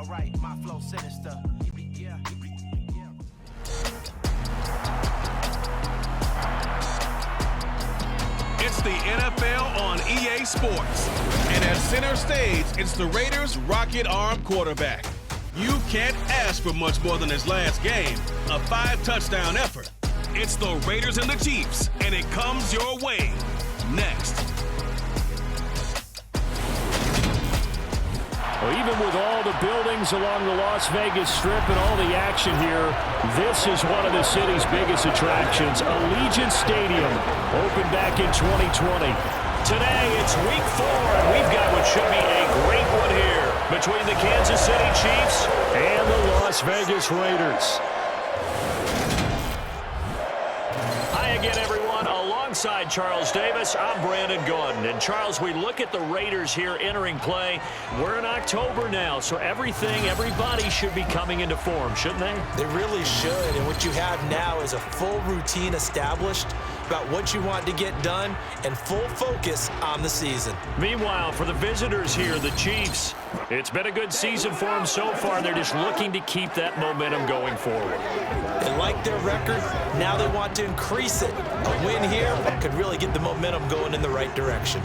Alright, my flow sinister. Yeah. It's the NFL on EA Sports. And at center stage, it's the Raiders' rocket arm quarterback. You can't ask for much more than his last game, a 5-touchdown effort. It's the Raiders and the Chiefs, and it comes your way next. Well, even with all the buildings along the Las Vegas Strip and all the action here, this is one of the city's biggest attractions. Allegiant Stadium opened back in 2020. Today, it's week 4, and we've got what should be a great one here between the Kansas City Chiefs and the Las Vegas Raiders. Hi again, everyone. Alongside Charles Davis, I'm Brandon Gordon. And Charles, we look at the Raiders here entering play. We're in October now, so everybody should be coming into form, shouldn't they? They really should, and what you have now is a full routine established about what you want to get done and full focus on the season. Meanwhile, for the visitors here, the Chiefs, it's been a good season for them so far. They're just looking to keep that momentum going forward. They like their record. Now they want to increase it. A win here could really get the momentum going in the right direction.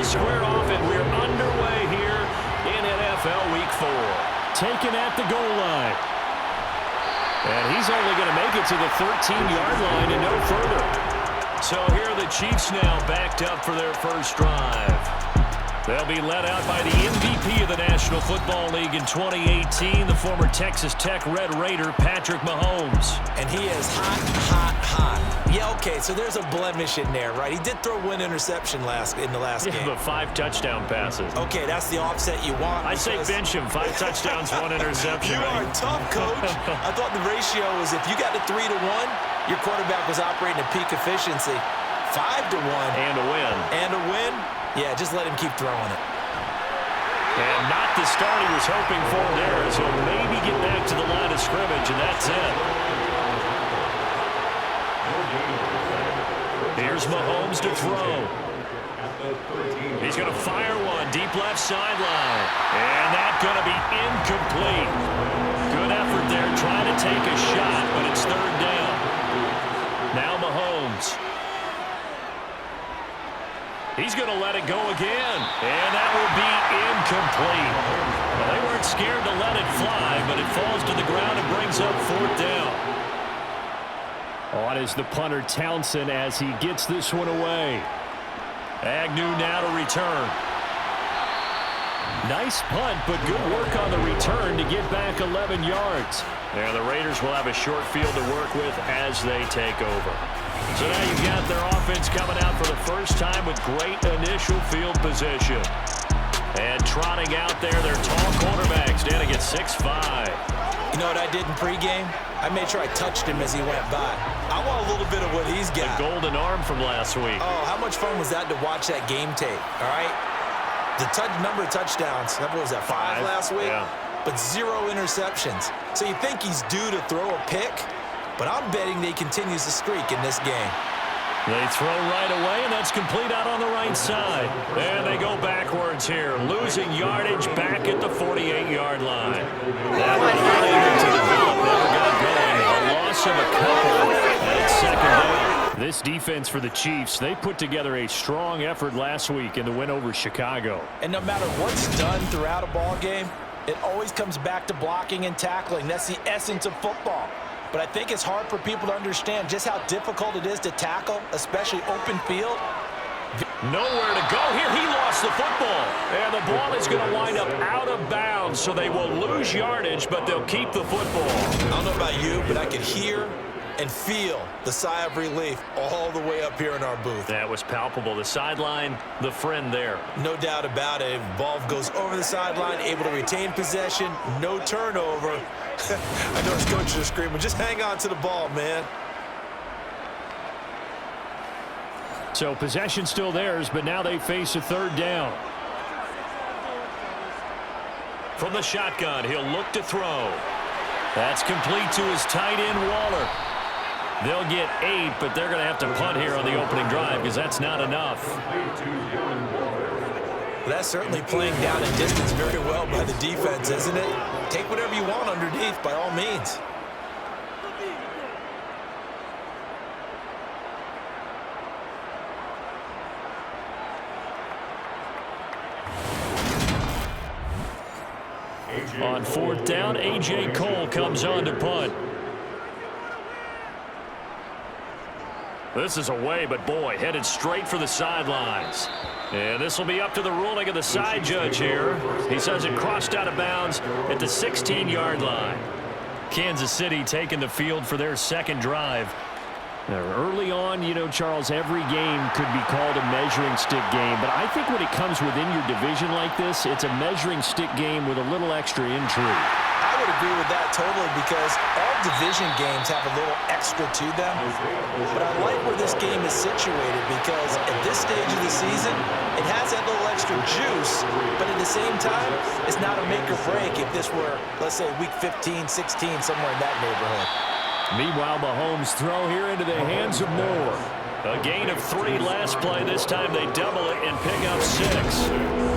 Square off, and we're underway here in NFL Week 4. Taken at the goal line. And he's only going to make it to the 13-yard line and no further. So here are the Chiefs now backed up for their first drive. They'll be led out by the MVP of the National Football League in 2018, the former Texas Tech Red Raider, Patrick Mahomes. And he is hot. Yeah, okay, so there's a blemish in there, right? He did throw one interception in the last game. But 5 touchdown passes. Okay, that's the offset you want. I say bench him. 5 touchdowns, 1 interception. You are tough, coach. I thought the ratio was if you got to 3-1, your quarterback was operating at peak efficiency. 5-1. And a win. And a win? Yeah, just let him keep throwing it. And not the start he was hoping for there, as he'll maybe get back to the line of scrimmage, and that's it. Here's Mahomes to throw. He's going to fire one deep left sideline. And that's going to be incomplete. Good effort there trying to take a shot, but it's 3rd down. Now Mahomes. He's going to let it go again. And that will be incomplete. Well, they weren't scared to let it fly, but it falls to the ground and brings up 4th down. On is the punter Townsend as he gets this one away. Agnew now to return. Nice punt, but good work on the return to get back 11 yards. And the Raiders will have a short field to work with as they take over. So now you've got their offense coming out for the first time with great initial field position. And trotting out there, their tall quarterback standing at 6'5". You know what I did in pregame? I made sure I touched him as he went by. I want a little bit of what he's got. The golden arm from last week. Oh, how much fun was that to watch that game tape, all right? The number of touchdowns, what was that, 5 last week? Yeah. But 0 interceptions. So you think he's due to throw a pick? But I'm betting that he continues the streak in this game. They throw right away, and that's complete out on the right side. And they go backwards here, losing yardage back at the 48-yard line. That one not able to develop, never got going. A loss of a couple, and it's 2nd down. This defense for the Chiefs, they put together a strong effort last week in the win over Chicago. And no matter what's done throughout a ball game, it always comes back to blocking and tackling. That's the essence of football. But I think it's hard for people to understand just how difficult it is to tackle, especially open field. Nowhere to go here. He lost the football. And the ball is going to wind up out of bounds, so they will lose yardage, but they'll keep the football. I don't know about you, but I could hear and feel the sigh of relief all the way up here in our booth. That was palpable. The sideline, the friend there. No doubt about it. Ball goes over the sideline, able to retain possession, no turnover. I know his coaches are screaming, just hang on to the ball, man. So possession still theirs, but now they face a third down. From the shotgun, he'll look to throw. That's complete to his tight end, Waller. They'll get 8, but they're going to have to punt here on the opening drive because that's not enough. That's certainly playing down and distance very well by the defense, isn't it? Take whatever you want underneath, by all means. On fourth down, A.J. Cole comes on to punt. This is away, but boy, headed straight for the sidelines. And this will be up to the ruling of the side judge here. He says it crossed out of bounds at the 16-yard line. Kansas City taking the field for their second drive. Now, early on, you know, Charles, every game could be called a measuring stick game. But I think when it comes within your division like this, it's a measuring stick game with a little extra intrigue. I would agree with that totally because all division games have a little extra to them. But I like where this game is situated because at this stage of the season, it has that little extra juice, but at the same time, it's not a make or break if this were, let's say, week 15, 16, somewhere in that neighborhood. Meanwhile, Mahomes' throw here into the hands of Moore. A gain of 3 last play. This time they double it and pick up 6.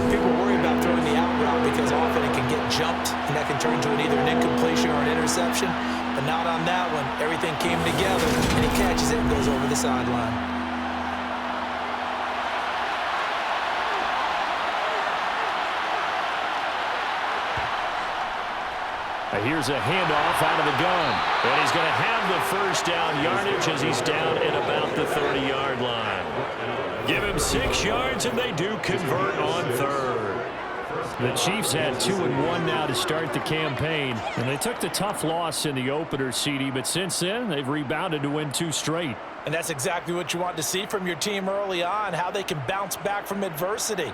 People worry about throwing the out route because often it can get jumped, and that can turn into either an incompletion or an interception. But not on that one. Everything came together, and he catches it and goes over the sideline. Here's a handoff out of the gun. And he's going to have the first down yardage as he's down at about the 30-yard line. Give him 6 yards, and they do convert on third. The Chiefs had 2-1 now to start the campaign, and they took the tough loss in the opener, CD, but since then they've rebounded to win 2 straight. And that's exactly what you want to see from your team early on, how they can bounce back from adversity.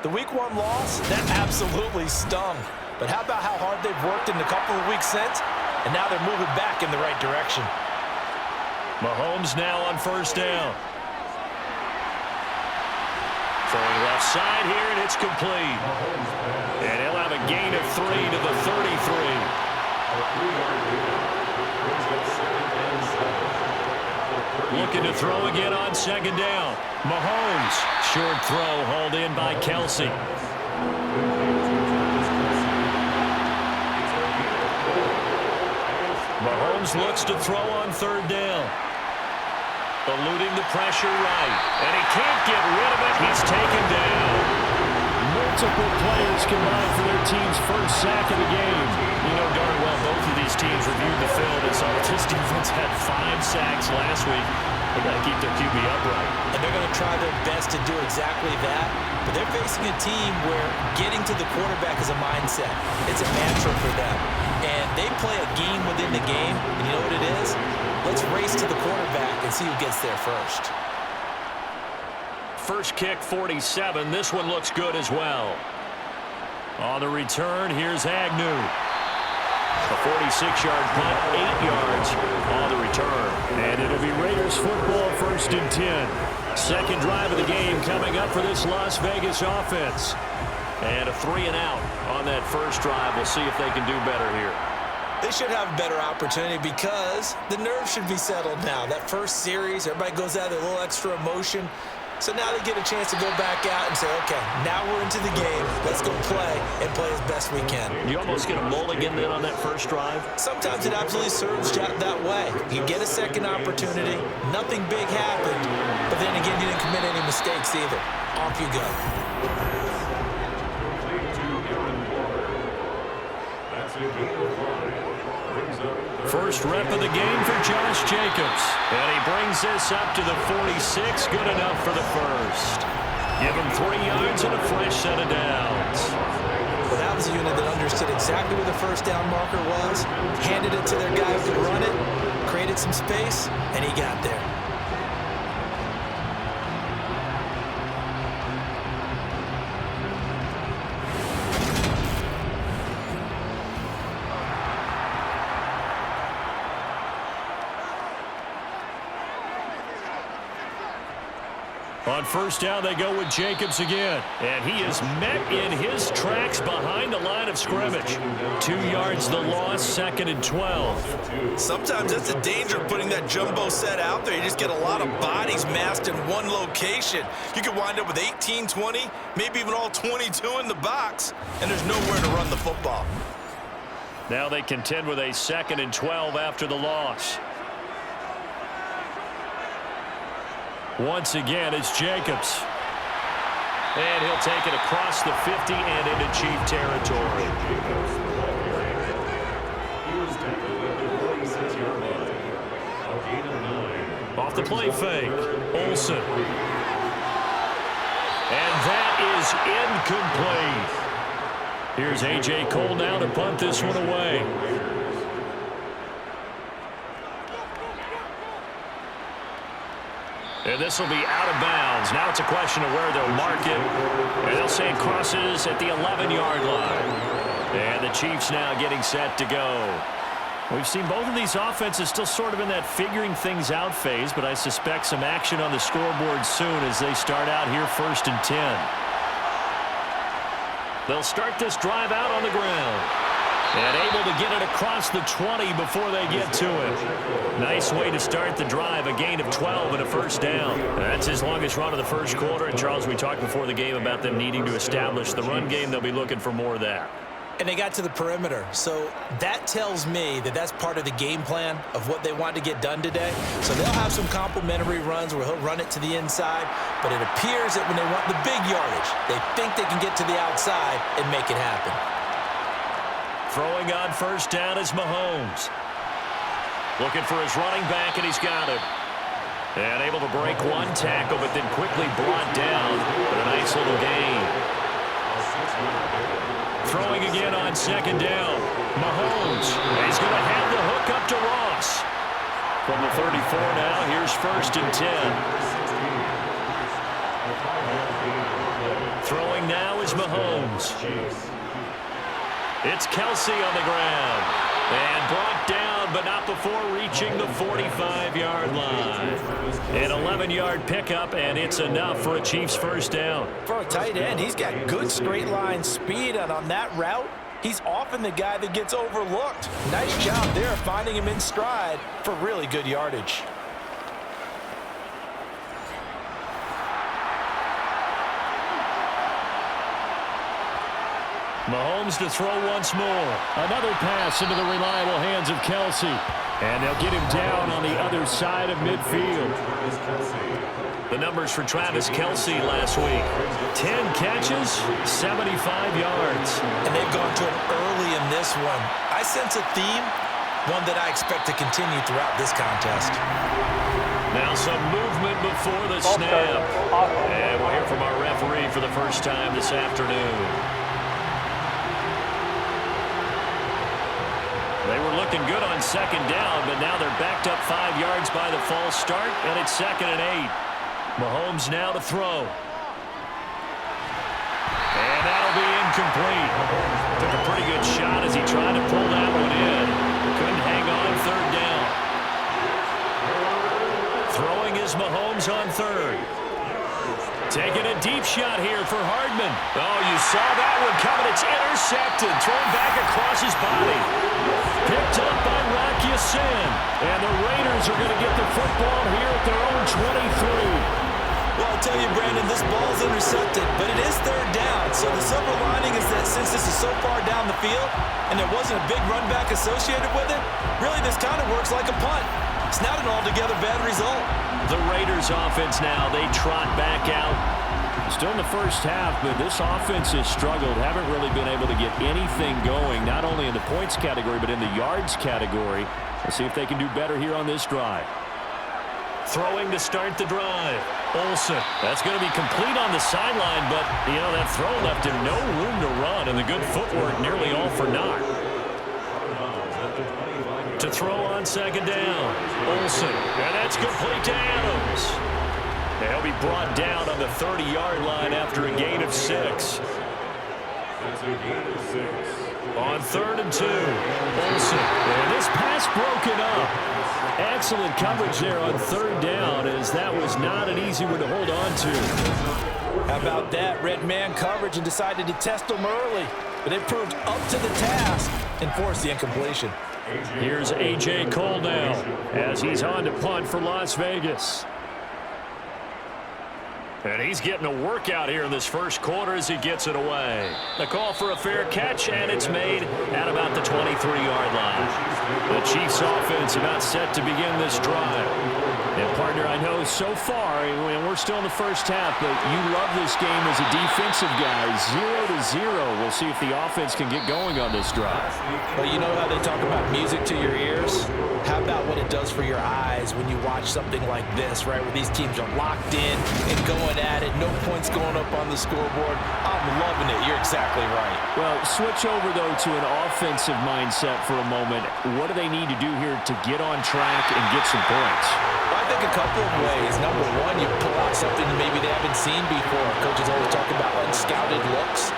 The week 1 loss, that absolutely stung. But how about how hard they've worked in the couple of weeks since? And now they're moving back in the right direction. Mahomes now on first down. Throwing left side here, and it's complete. And he'll have a gain of 3 to the 33. Looking to throw again on second down. Mahomes, short throw hauled in by Kelsey. Mahomes looks to throw on third down. Eluding the pressure right. And he can't get rid of it. He's taken down. Multiple players combined for their team's first sack of the game. You know darn well both of these teams reviewed the film and saw this defense had 5 sacks last week. They got to keep their QB upright. And they're going to try their best to do exactly that. But they're facing a team where getting to the quarterback is a mindset. It's a mantra for them. And they play a game within the game. And you know what it is? Let's race to the quarterback and see who gets there first. First kick, 47. This one looks good as well. On the return, here's Agnew. A 46-yard punt, 8 yards on the return. And it'll be Raiders football, 1st and 10. Second drive of the game coming up for this Las Vegas offense. And a 3-and-out on that first drive. We'll see if they can do better here. They should have a better opportunity because the nerves should be settled now. That first series, everybody goes out with a little extra emotion. So now they get a chance to go back out and say, okay, now we're into the game. Let's go play and play as best we can. You almost get a mulligan then on that first drive? Sometimes it absolutely serves that way. You get a second opportunity. Nothing big happened. But then again, you didn't commit any mistakes either. Off you go. First rep of the game for Josh Jacobs. And he brings this up to the 46. Good enough for the first. Give him 3 yards and a fresh set of downs. Well, that was a unit that understood exactly where the first down marker was, handed it to their guy who could run it, created some space, and he got there. On first down, they go with Jacobs again. And he is met in his tracks behind the line of scrimmage. 2 yards the loss, 2nd and 12. Sometimes that's the danger of putting that jumbo set out there. You just get a lot of bodies massed in one location. You could wind up with 18, 20, maybe even all 22 in the box, and there's nowhere to run the football. Now they contend with a 2nd and 12 after the loss. Once again, it's Jacobs. And he'll take it across the 50 and into Chief territory. Off the play fake, Olsen. And that is incomplete. Here's A.J. Cole now to punt this one away. And this will be out of bounds. Now it's a question of where they'll mark it. And they'll say it crosses at the 11-yard line. And the Chiefs now getting set to go. We've seen both of these offenses still sort of in that figuring things out phase, but I suspect some action on the scoreboard soon as they start out here 1st and 10. They'll start this drive out on the ground. And able to get it across the 20 before they get to it. Nice way to start the drive. A gain of 12 and a first down. That's his longest run of the first quarter. And, Charles, we talked before the game about them needing to establish the run game. They'll be looking for more of that. And they got to the perimeter. So that tells me that that's part of the game plan of what they want to get done today. So they'll have some complementary runs where he'll run it to the inside. But it appears that when they want the big yardage, they think they can get to the outside and make it happen. Throwing on first down is Mahomes. Looking for his running back, and he's got it. And able to break one tackle, but then quickly brought down with a nice little gain. Throwing again on 2nd down. Mahomes. He's going to have the hook up to Ross. From the 34 now, here's 1st and 10. Throwing now is Mahomes. It's Kelsey on the ground. And brought down, but not before reaching the 45-yard line. An 11-yard pickup, and it's enough for a Chiefs first down. For a tight end, he's got good straight line speed, and on that route, he's often the guy that gets overlooked. Nice job there finding him in stride for really good yardage. Mahomes to throw once more. Another pass into the reliable hands of Kelsey. And they'll get him down on the other side of midfield. The numbers for Travis Kelsey last week. 10 catches, 75 yards. And they've gone to him early in this one. I sense a theme, one that I expect to continue throughout this contest. Now some movement before the snap. And we'll hear from our referee for the first time this afternoon. They were looking good on 2nd down, but now they're backed up 5 yards by the false start, and it's 2nd and 8. Mahomes now to throw. And that'll be incomplete. Took a pretty good shot as he tried to pull that one in. Couldn't hang on 3rd down. Throwing is Mahomes on 3rd. Taking a deep shot here for Hardman. Oh, you saw that one coming. It's intercepted. Thrown back across his body. Picked up by Rocky Sin. And the Raiders are going to get the football here at their own 23. Well, I'll tell you, Brandon, this ball's intercepted, but it is 3rd down. So the silver lining is that since this is so far down the field and there wasn't a big run back associated with it, really this kind of works like a punt. It's not an altogether bad result. The Raiders offense now, they trot back out. Still in the first half, but this offense has struggled. Haven't really been able to get anything going, not only in the points category, but in the yards category. Let's see if they can do better here on this drive. Throwing to start the drive. Olsen. That's going to be complete on the sideline, but, you know, that throw left him no room to run, and the good footwork nearly all for naught. To throw on 2nd down. Olsen. And that's complete to Adams. And he'll be brought down on the 30-yard line after a gain of 6. On 3rd and 2. Olsen. And this pass broken up. At excellent coverage there on third down, as that was not an easy one to hold on to. How about that? Red man coverage and decided to test them early. But it proved up to the task and forced the incompletion. Here's A.J. Cole now as he's on to punt for Las Vegas. And he's getting a workout here in this first quarter as he gets it away. The call for a fair catch, and it's made at about the 23-yard line. The Chiefs offense about set to begin this drive. And, partner, I know so far, and we're still in the first half, but you love this game as a defensive guy. 0-0. We'll see if the offense can get going on this drive. Well, you know how they talk about music to your ears? How about what it does for your eyes when you watch something like this, right, where these teams are locked in and going at it, no points going up on the scoreboard? I'm loving it. You're exactly right. Well, switch over, though, to an offensive mindset for a moment. What do they need to do here to get on track and get some points? I think a couple of ways. Number one, you pull out something maybe they haven't seen before. Coaches always talk about unscouted looks.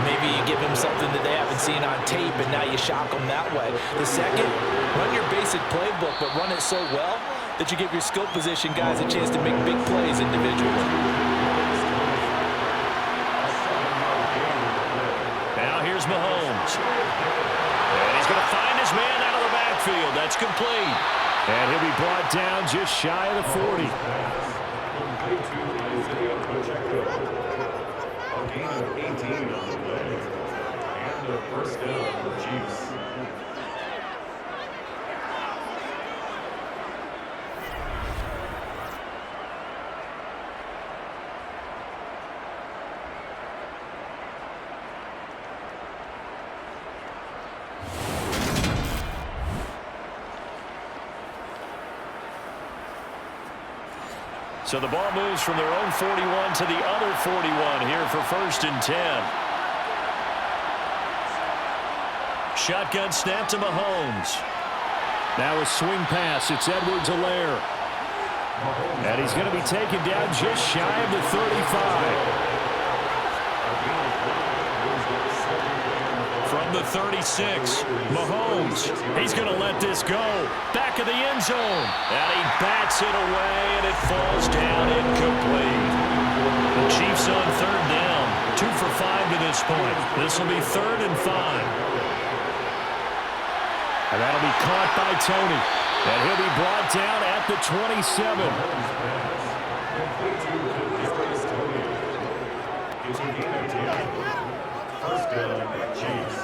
Maybe you give them something that they haven't seen on tape, and now you shock them that way. The second, run your basic playbook, but run it so well that you give your skill position guys a chance to make big plays individually. Now here's Mahomes. And he's going to find his man out of the backfield. That's complete. And he'll be brought down just shy of the 40. First down for the Chiefs. So the ball moves from their own 41 to the other 41 here for 1st and 10. Shotgun snap to Mahomes. Now a swing pass. It's Edwards-Helaire. And he's going to be taken down just shy of the 35. From the 36, Mahomes. He's going to let this go. Back of the end zone. And he bats it away, and it falls down incomplete. The Chiefs on third down. 2 for 5 to this point. This will be 3rd and 5. And that'll be caught by Tony. And he'll be brought down at the 27. First down, Chiefs.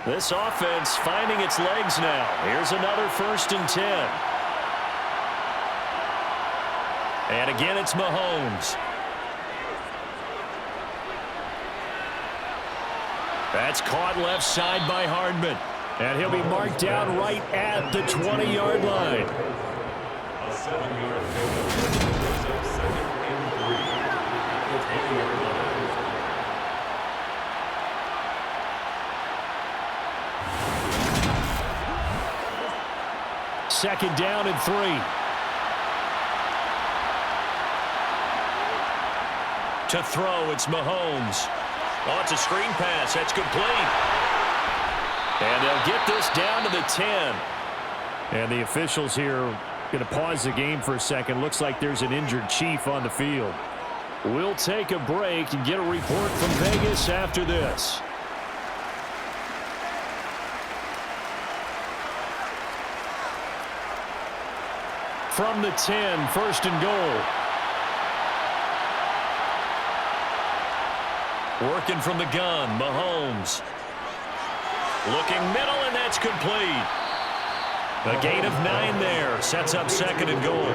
This offense finding its legs now. Here's another 1st and 10. And again, it's Mahomes. That's caught left side by Hardman. And he'll be marked down right at the 20-yard line. A 7-yard pickup. 2nd and 3. At the 20-yard line. Second down and 3. To throw, it's Mahomes. Oh, it's a screen pass. That's complete. And they'll get this down to the 10. And the officials here going to pause the game for a second. Looks like there's an injured Chief on the field. We'll take a break and get a report from Vegas after this. From the 10, 1st and goal. Working from the gun, Mahomes. Looking middle, and that's complete. A gain of 9 there. Sets up 2nd and goal.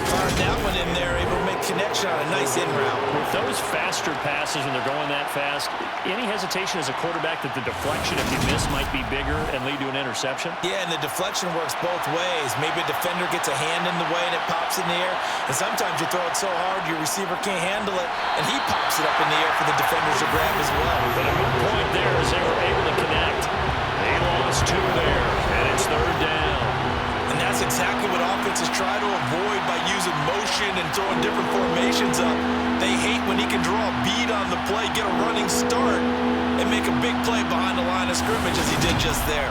Fired that one in there, able to make connection on a nice in route. With those faster passes when they're going that fast, any hesitation as a quarterback that the deflection, if you miss, might be bigger and lead to an interception? Yeah, and the deflection works both ways. Maybe a defender gets a hand in the way and it pops in the air. And sometimes you throw it so hard your receiver can't handle it, and he pops it up in the air for the defenders to grab as well. But a good point there as they were able to connect. on the play, get a running start, and make a big play behind the line of scrimmage as he did just there.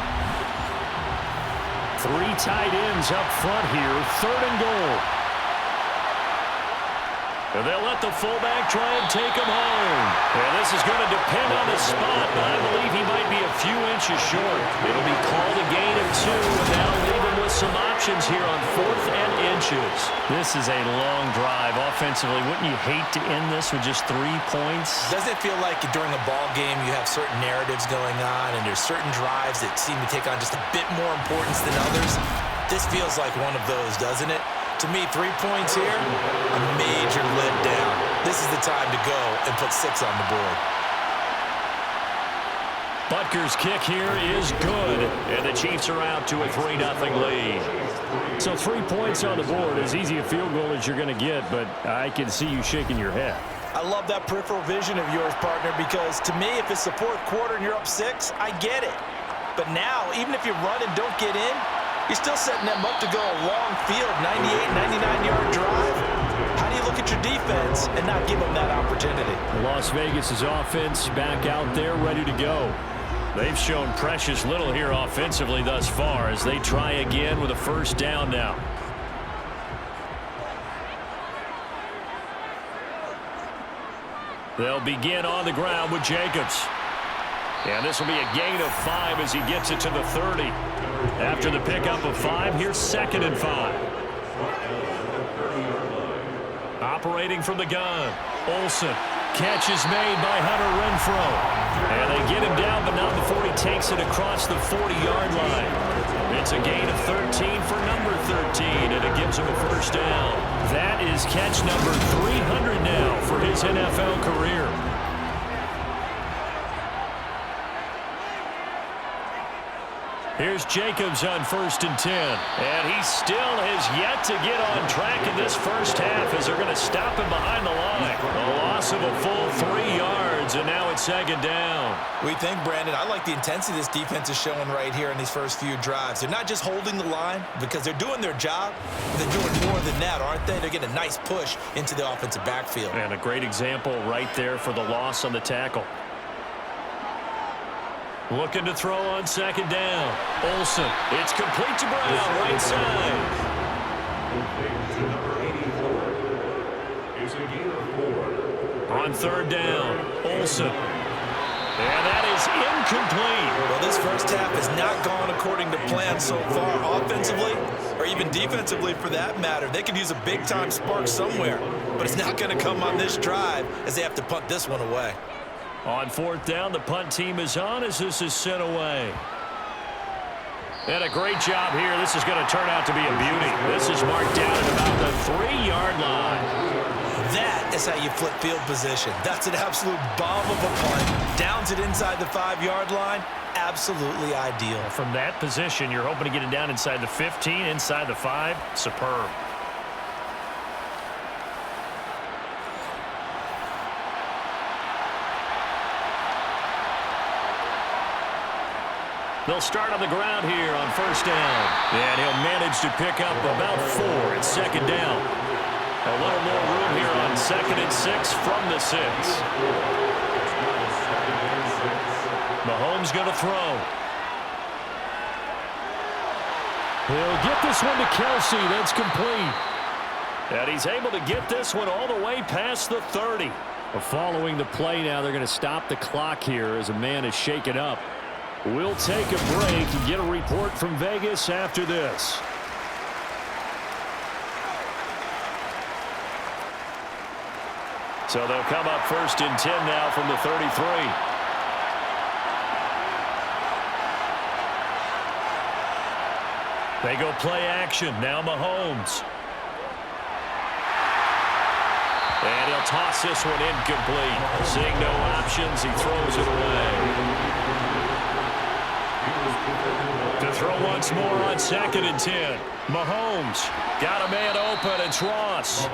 3 tight ends up front here, 3rd and goal. And they'll let the fullback try and take him home. And this is going to depend on the spot, but I believe he might be a few inches short. It'll be called a gain of 2, and that'll leave him with some options here on 4th and inches. This is a long drive. Offensively, wouldn't you hate to end this with just 3 points? Doesn't it feel like during a ball game you have certain narratives going on and there's certain drives that seem to take on just a bit more importance than others? This feels like one of those, doesn't it? To me, 3 points here, a major letdown. This is the time to go and put 6 on the board. Butker's kick here is good, and the Chiefs are out to a 3-0 lead. So 3 points on the board, as easy a field goal as you're going to get, but I can see you shaking your head. I love that peripheral vision of yours, partner, because to me, if it's the 4th quarter and you're up 6, I get it. But now, even if you run and don't get in, you're still setting them up to go a long field, 98, 99-yard drive. How do you look at your defense and not give them that opportunity? Las Vegas' offense back out there ready to go. They've shown precious little here offensively thus far as they try again with a 1st down now. They'll begin on the ground with Jacobs. And this will be a gain of 5 as he gets it to the 30. After the pickup of 5, here's 2nd and 5. Operating from the gun, Olsen. Catch is made by Hunter Renfrow. And they get him down, but not before he takes it across the 40-yard line. It's a gain of 13 for number 13, and it gives him a 1st down. That is catch number 300 now for his NFL career. Here's Jacobs on 1st and 10. And he still has yet to get on track in this 1st half as they're going to stop him behind the line. A loss of a full 3 yards, and now it's 2nd down. We think, Brandon, I like the intensity this defense is showing right here in these first few drives. They're not just holding the line because they're doing their job. They're doing more than that, aren't they? They're getting a nice push into the offensive backfield. And a great example right there for the loss on the tackle. Looking to throw on 2nd down. Olsen. It's complete to Brown, right side. On 3rd down, Olsen. And that is incomplete. Well, this 1st half has not gone according to plan so far offensively, or even defensively for that matter. They could use a big-time spark somewhere, but it's not going to come on this drive as they have to punt this one away. On 4th down, the punt team is on as this is sent away. And a great job here. This is going to turn out to be a beauty. This is marked down at about the 3-yard line. That is how you flip field position. That's an absolute bomb of a punt. Downs it inside the 5-yard line. Absolutely ideal. From that position, you're hoping to get it down inside the 15, inside the 5. Superb. They'll start on the ground here on 1st down. And he'll manage to pick up about 4 at 2nd down. A little more room here on 2nd and 6 from the 6. Mahomes going to throw. He'll get this one to Kelsey. That's complete. And he's able to get this one all the way past the 30. Well, following the play now, they're going to stop the clock here as a man is shaken up. We'll take a break and get a report from Vegas after this. So they'll come up 1st and 10 now from the 33. They go play action. Now Mahomes. And he'll toss this one incomplete. Seeing no options, he throws it away. To throw once more on 2nd and 10. Mahomes got a man open. It's Ross.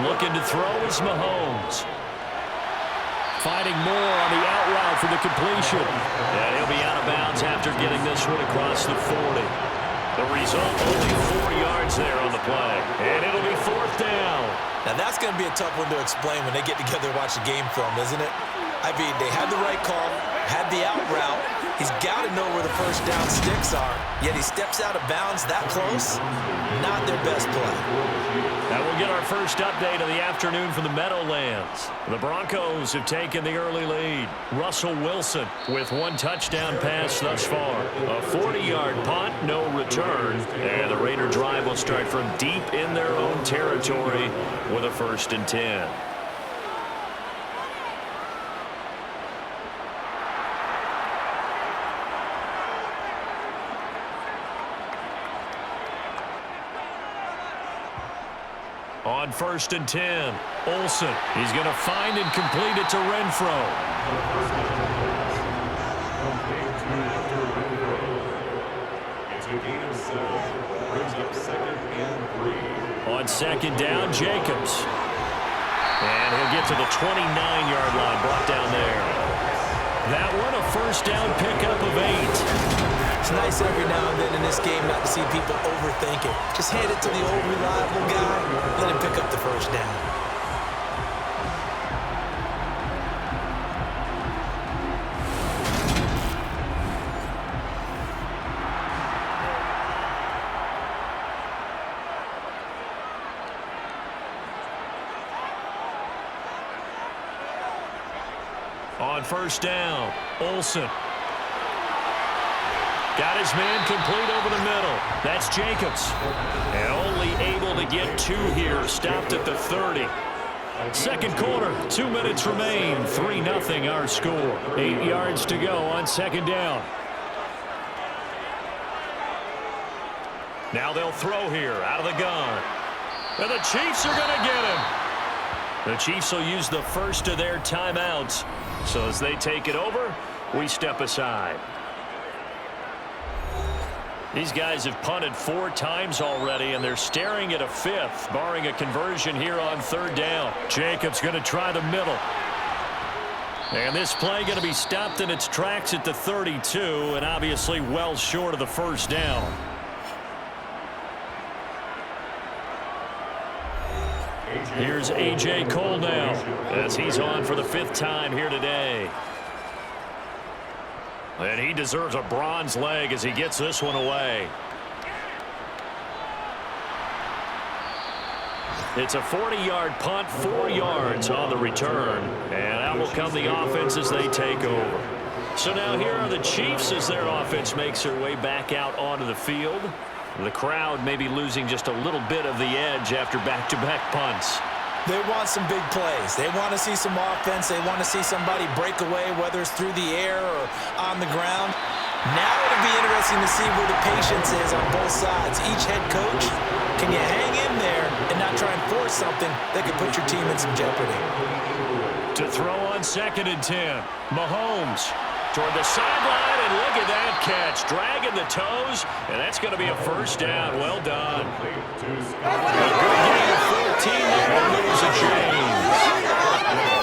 Looking to throw is Mahomes. Fighting more on the out route for the completion. And he'll be out of bounds after getting this one across the 40. The result, only 4 yards there on the play. And it'll be 4th down. Now, that's going to be a tough one to explain when they get together and watch the game film, isn't it? I mean, they had the right call, had the out route. He's got to know where the first down sticks are, yet he steps out of bounds that close. Not their best play. Now we'll get our first update of the afternoon from the Meadowlands. The Broncos have taken the early lead. Russell Wilson with 1 touchdown pass thus far. A 40-yard punt, no return. And the Raider drive will start from deep in their own territory with a 1st and 10. On 1st and 10, Olsen. He's going to find and complete it to Renfro. It's a gain of 7. Brings up 2nd and 3. On 2nd down, Jacobs. And he'll get to the 29-yard line, brought down there. That one, a 1st down pickup of 8. It's nice every now and then in this game not to see people overthink it. Just hand it to the old reliable guy, let him pick up the 1st down. On 1st down, Olsen. Got his man complete over the middle. That's Jacobs. And only able to get 2 here. Stopped at the 30. 2nd quarter, 2 minutes remain. 3-0 our score. 8 yards to go on 2nd down. Now they'll throw here out of the gun. And the Chiefs are going to get him. The Chiefs will use the first of their timeouts. So as they take it over, we step aside. These guys have punted 4 times already, and they're staring at a 5th, barring a conversion here on 3rd down. Jacobs going to try the middle. And this play going to be stopped in its tracks at the 32, and obviously well short of the 1st down. Here's A.J. Cole now, as he's on for the 5th time here today. And he deserves a bronze leg as he gets this one away. It's a 40-yard punt, 4 yards on the return. And out will come the offense as they take over. So now here are the Chiefs as their offense makes their way back out onto the field. The crowd may be losing just a little bit of the edge after back-to-back punts. They want some big plays. They want to see some offense. They want to see somebody break away, whether it's through the air or on the ground. Now it'll be interesting to see where the patience is on both sides. Each head coach, can you hang in there and not try and force something that could put your team in some jeopardy? To throw on 2nd and 10, Mahomes toward the sideline, and look at that catch. Dragging the toes, and that's going to be a 1st down. Well done. A good gain of 14 there, and moves the chains.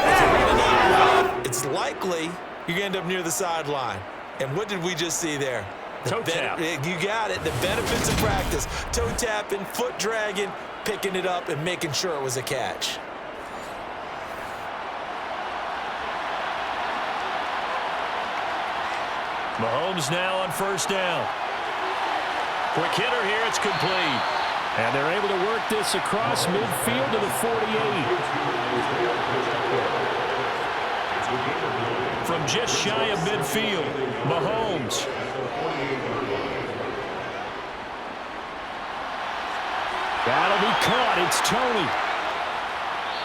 If you're running out route, it's likely you're going to end up near the sideline. And what did we just see there? Toe tap. You got it. The benefits of practice. Toe tapping, foot dragging, picking it up, and making sure it was a catch. Mahomes now on 1st down. Quick hitter here, it's complete. And they're able to work this across midfield to the 48. From just shy of midfield, Mahomes. That'll be caught. It's Tony.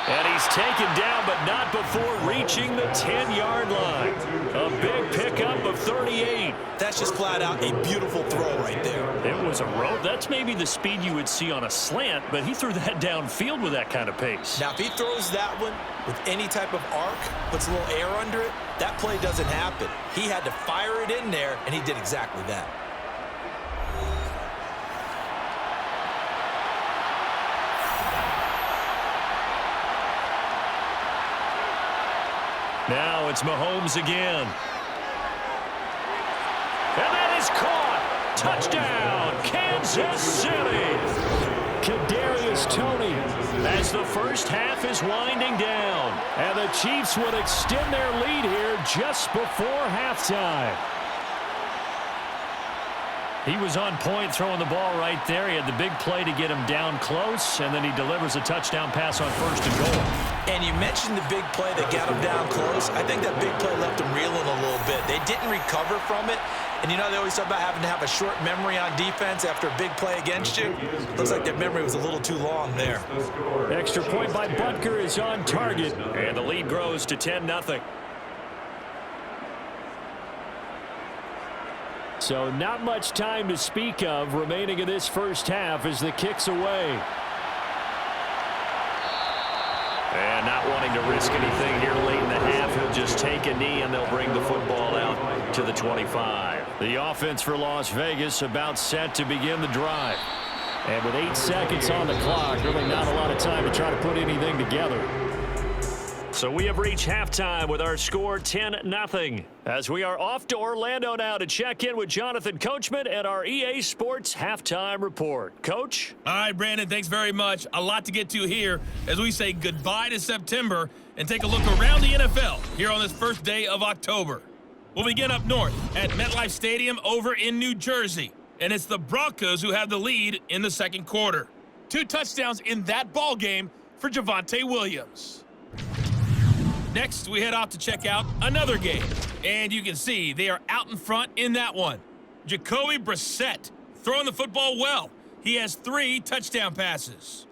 And he's taken down, but not before reaching the 10-yard line. A big pickup of 38. That's just flat out a beautiful throw right there. It was a rope. That's maybe the speed you would see on a slant, but he threw that downfield with that kind of pace. Now, if he throws that one with any type of arc, puts a little air under it, that play doesn't happen. He had to fire it in there, and he did exactly that. Now it's Mahomes again. And that is caught. Touchdown, Kansas Kansas City. Kadarius Toney. As the first half is winding down. And the Chiefs would extend their lead here just before halftime. He was on point throwing the ball right there. He had the big play to get him down close, and then he delivers a touchdown pass on 1st and goal. And you mentioned the big play that got him down close. I think that big play left him reeling a little bit. They didn't recover from it. And you know, they always talk about having to have a short memory on defense after a big play against you. Looks like their memory was a little too long there. Extra point by Butker is on target. And the lead grows to 10-0. So not much time to speak of remaining in this first half as the kick's away. And not wanting to risk anything here late in the half, he'll just take a knee and they'll bring the football out to the 25. The offense for Las Vegas about set to begin the drive. And with 8 seconds on the clock, really not a lot of time to try to put anything together. So we have reached halftime with our score 10-0. As we are off to Orlando now to check in with Jonathan Coachman and our EA Sports Halftime Report. Coach? All right, Brandon, thanks very much. A lot to get to here as we say goodbye to September and take a look around the NFL here on this first day of October. We'll begin up north at MetLife Stadium over in New Jersey. And it's the Broncos who have the lead in the second quarter. 2 touchdowns in that ball game for Javonte Williams. Next, we head off to check out another game. And you can see they are out in front in that one. Jacoby Brissett throwing the football well. He has 3 touchdown passes.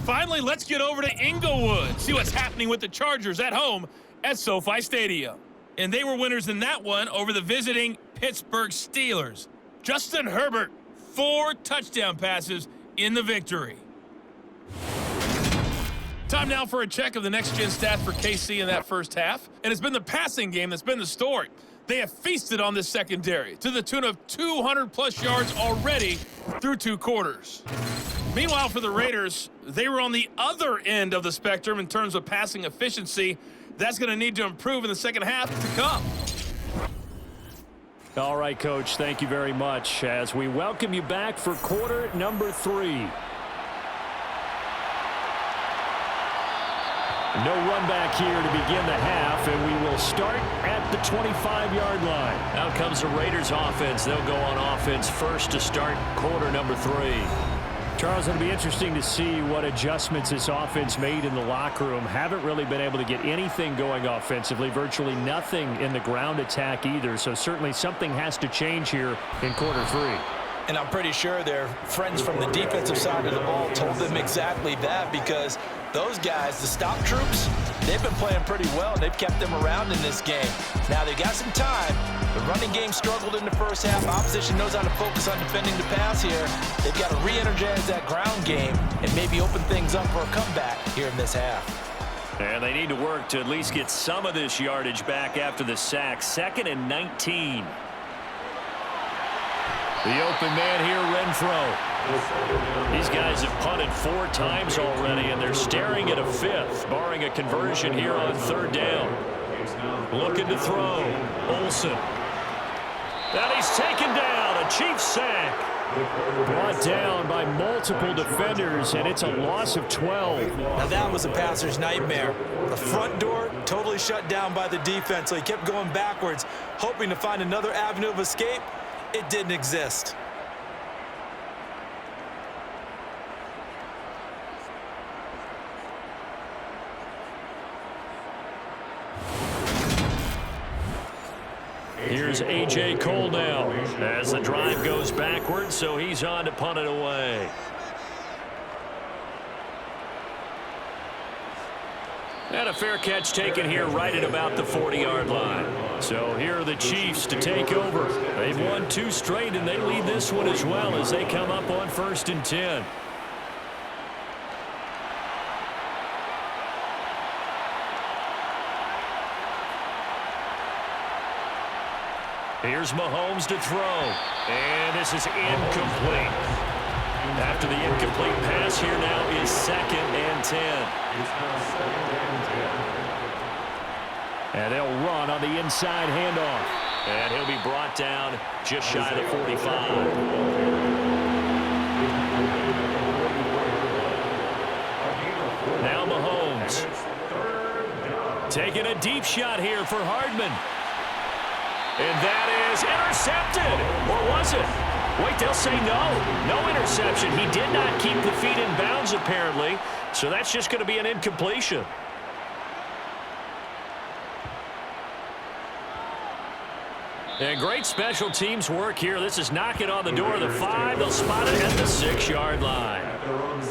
Finally, let's get over to Inglewood. See what's happening with the Chargers at home at SoFi Stadium. And they were winners in that one over the visiting Pittsburgh Steelers. Justin Herbert, 4 touchdown passes in the victory. Time now for a check of the next-gen stats for KC in that first half. And it's been the passing game that's been the story. They have feasted on this secondary to the tune of 200-plus yards already through 2 quarters. Meanwhile, for the Raiders, they were on the other end of the spectrum in terms of passing efficiency. That's going to need to improve in the second half to come. All right, Coach, thank you very much as we welcome you back for quarter number 3. No run back here to begin the half, and we will start at the 25-yard line. Out comes the Raiders offense. They'll go on offense first to start quarter number 3. Charles, it'll be interesting to see what adjustments this offense made in the locker room. Haven't really been able to get anything going offensively, virtually nothing in the ground attack either, so certainly something has to change here in quarter 3. And I'm pretty sure their friends from the defensive side of the ball told them exactly that, because those guys, the stop troops, they've been playing pretty well, and they've kept them around in this game. Now, they got some time. The running game struggled in the first half. Opposition knows how to focus on defending the pass here. They've got to re-energize that ground game and maybe open things up for a comeback here in this half. And they need to work to at least get some of this yardage back after the sack. 2nd and 19. The open man here, Renfro. These guys have punted 4 times already, and they're staring at a 5th, barring a conversion here on 3rd down. Looking to throw. Olsen. That he's taken down. A Chiefs sack. Brought down by multiple defenders, and it's a loss of 12. Now that was a passer's nightmare. The front door totally shut down by the defense, so he kept going backwards, hoping to find another avenue of escape. It didn't exist. Here's A.J. Cole now as the drive goes backwards, so he's on to punt it away. And a fair catch taken here right at about the 40-yard line. So here are the Chiefs to take over. They've won 2 straight, and they lead this one as well as they come up on 1st and 10. Here's Mahomes to throw. And this is incomplete. After the incomplete pass, here now is 2nd and 10. And they'll run on the inside handoff. And he'll be brought down just shy of the 45. Now Mahomes. Taking a deep shot here for Hardman. And that is intercepted. Or was it? Wait, they'll say no. No interception. He did not keep the feet in bounds, apparently. So that's just going to be an incompletion. And great special teams work here. This is knocking on the door of the 5. They'll spot it at the 6-yard line.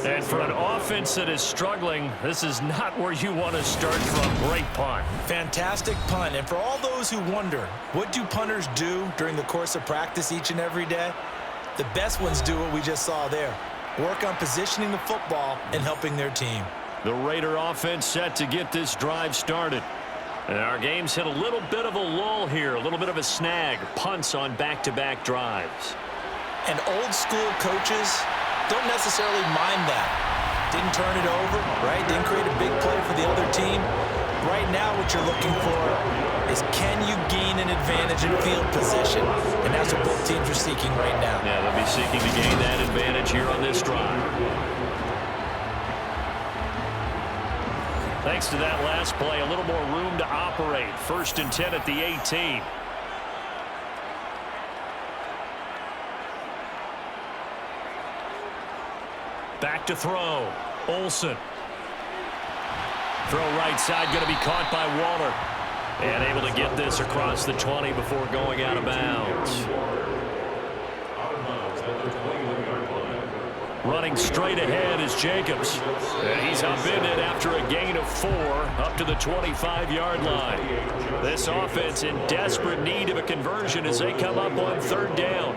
And for an offense that is struggling, this is not where you want to start from. Great punt. Fantastic punt. And for all those who wonder, what do punters do during the course of practice each and every day? The best ones do what we just saw there. Work on positioning the football and helping their team. The Raider offense set to get this drive started. And our game's hit a little bit of a lull here, a little bit of a snag. Punts on back-to-back drives. And old school coaches don't necessarily mind that. Didn't turn it over, right? Didn't create a big play for the other team. Right now what you're looking for is, can you gain an advantage in field position? And that's what both teams are seeking right now. Yeah, they'll be seeking to gain that advantage here on this drive. Thanks to that last play, a little more room to operate. 1st and 10 at the 18. Back to throw. Olsen. Throw right side, going to be caught by Waller. And able to get this across the 20 before going out of bounds. Running straight ahead is Jacobs. And he's upended after a gain of 4 up to the 25-yard line. This offense in desperate need of a conversion as they come up on 3rd down.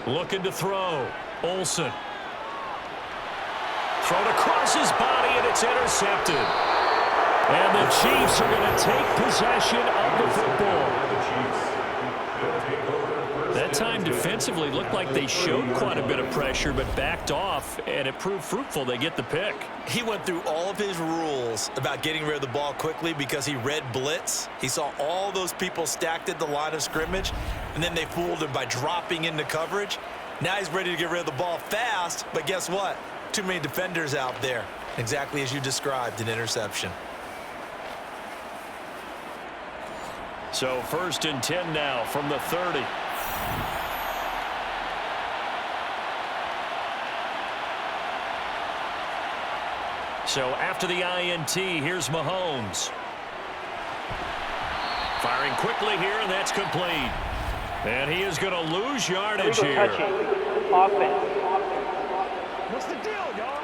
Looking to throw. Olsen. Thrown across his body, and it's intercepted. And the Chiefs are going to take possession of the football. That time defensively looked like they showed quite a bit of pressure but backed off, and it proved fruitful. They get the pick. He went through all of his rules about getting rid of the ball quickly because he read blitz. He saw all those people stacked at the line of scrimmage, and then they fooled him by dropping into coverage. Now he's ready to get rid of the ball fast, but guess what? Too many defenders out there. Exactly as you described, an interception. So 1st and 10 now from the 30. So after the INT, here's Mahomes. Firing quickly here, and that's complete. And he is going to lose yardage here. Offense. What's the deal, y'all?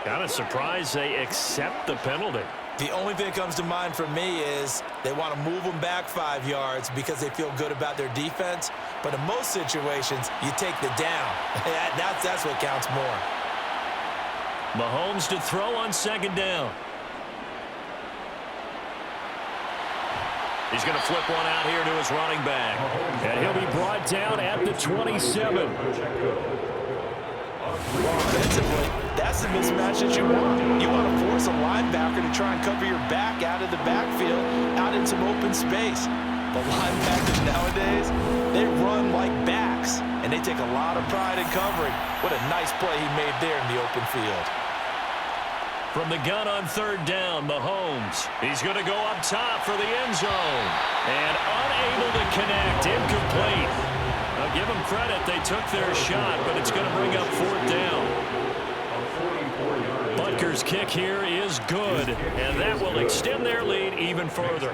Kind of surprised they accept the penalty. The only thing that comes to mind for me is they want to move them back 5 yards because they feel good about their defense. But in most situations, you take the down. That's what counts more. Mahomes to throw on 2nd down. He's going to flip one out here to his running back. And he'll be brought down at the 27. Offensively, that's the mismatch that you want. You want to force a linebacker to try and cover your back out of the backfield, out in some open space. The linebackers nowadays, they run like backs, and they take a lot of pride in covering. What a nice play he made there in the open field. From the gun on 3rd down, Mahomes. He's going to go up top for the end zone. And unable to connect, incomplete. I'll give them credit, they took their shot, but it's going to bring up 4th down. Butker's kick here is good, and that will extend their lead even further.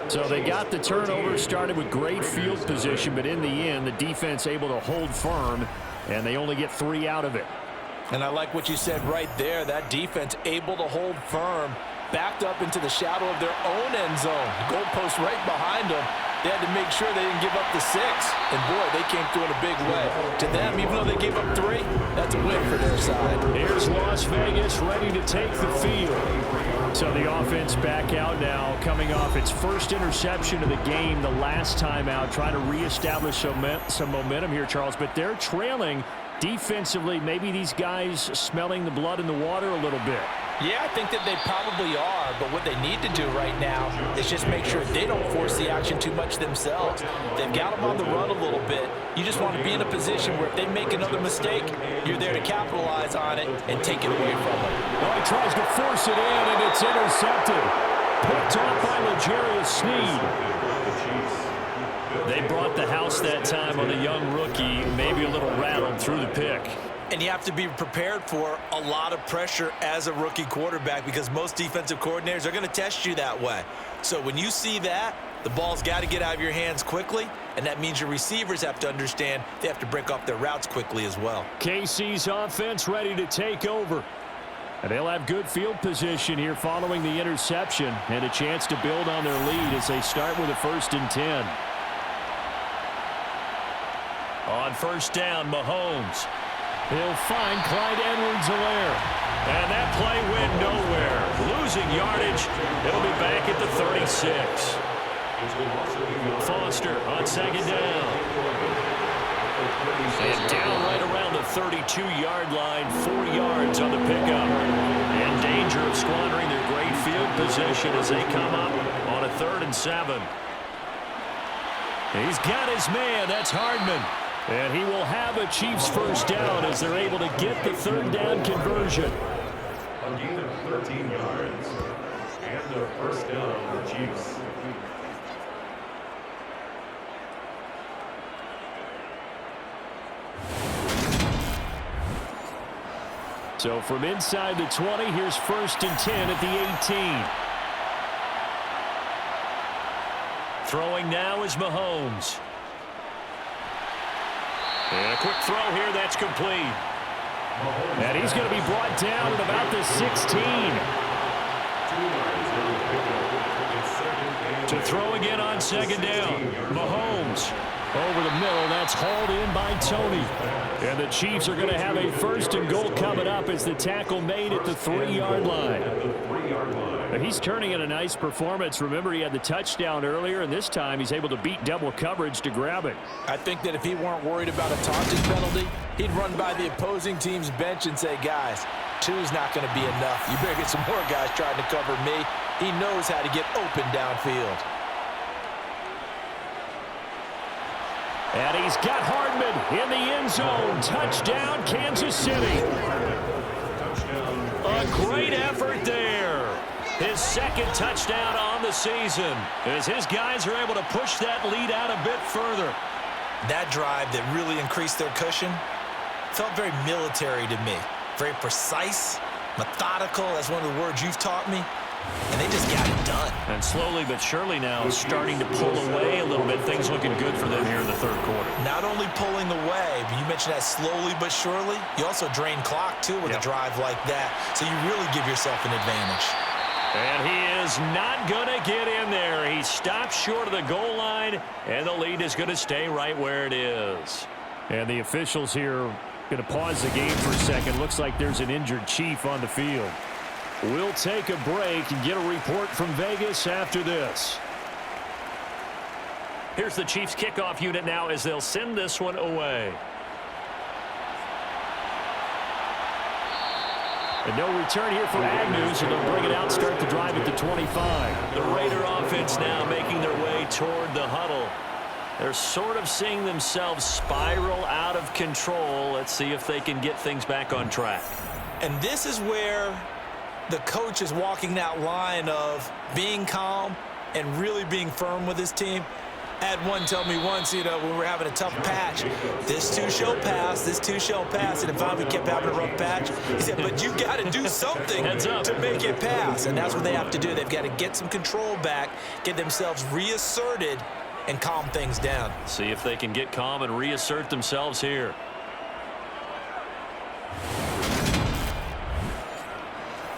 So they got the turnover, started with great field position, but in the end, the defense able to hold firm, and they only get 3 out of it. And I like what you said right there. That defense able to hold firm, backed up into the shadow of their own end zone. Goalpost right behind them. They had to make sure they didn't give up the 6. And, boy, they came through in a big way. To them, even though they gave up 3, that's a win for their side. Here's Las Vegas ready to take the field. So the offense back out now, coming off its first interception of the game the last time out, trying to reestablish some momentum here, Charles. But they're trailing defensively. Maybe these guys smelling the blood in the water a little bit. Yeah, I think that they probably are, but what they need to do right now is just make sure they don't force the action too much themselves. They've got them on the run a little bit. You just want to be in a position where if they make another mistake, you're there to capitalize on it and take it away from them. Well, he tries to force it in, and it's intercepted. Picked off by L'Jarius Sneed. They brought the house that time on the young rookie, maybe a little rattled through the pick. And you have to be prepared for a lot of pressure as a rookie quarterback because most defensive coordinators are going to test you that way. So when you see that, the ball's got to get out of your hands quickly, and that means your receivers have to understand they have to break off their routes quickly as well. KC's offense ready to take over. And they'll have good field position here following the interception and a chance to build on their lead as they start with a 1st and 10. On 1st down, Mahomes. He'll find Clyde Edwards-Helaire. And that play went nowhere. Losing yardage. It'll be back at the 36. Foster on 2nd down. And down right around the 32-yard line. 4 yards on the pickup. In danger of squandering their great field position as they come up on a 3rd and 7. He's got his man. That's Hardman. And he will have a Chiefs 1st down as they're able to get the 3rd down conversion. A gain of 13 yards and a 1st down for the Chiefs. So from inside the 20, here's 1st and 10 at the 18. Throwing now is Mahomes. And a quick throw here, that's complete. And he's going to be brought down at about the 16. To throw again on 2nd down. Mahomes over the middle. That's hauled in by Tony. And the Chiefs are going to have a 1st and goal coming up as the tackle made at the 3-yard line. He's turning in a nice performance. Remember, he had the touchdown earlier, and this time he's able to beat double coverage to grab it. I think that if he weren't worried about a taunting penalty, he'd run by the opposing team's bench and say, guys, 2's not going to be enough. You better get some more guys trying to cover me. He knows how to get open downfield. And he's got Hardman in the end zone. Touchdown, Kansas City. A great effort there. His 2nd touchdown on the season as his guys are able to push that lead out a bit further. That drive that really increased their cushion felt very military to me. Very precise, methodical. That's one of the words you've taught me. And they just got it done. And slowly but surely now starting to pull away a little bit. Things looking good for them here in the 3rd quarter. Not only pulling away, but you mentioned that slowly but surely. You also drain clock, too, with a drive like that. So you really give yourself an advantage. And he is not going to get in there. He stops short of the goal line, and the lead is going to stay right where it is. And the officials here going to pause the game for a second. Looks like there's an injured Chief on the field. We'll take a break and get a report from Vegas after this. Here's the Chiefs kickoff unit now as they'll send this one away. And no return here for Agnew, so they'll bring it out, start the drive at the 25. The Raider offense now making their way toward the huddle. They're sort of seeing themselves spiral out of control. Let's see if they can get things back on track. And this is where the coach is walking that line of being calm and really being firm with his team. I had one tell me once, when we were having a tough patch, this too shall pass, this too shall pass. And if we kept having a rough patch, he said, but you got to do something to make it pass. And that's what they have to do. They've got to get some control back, get themselves reasserted, and calm things down. See if they can get calm and reassert themselves here.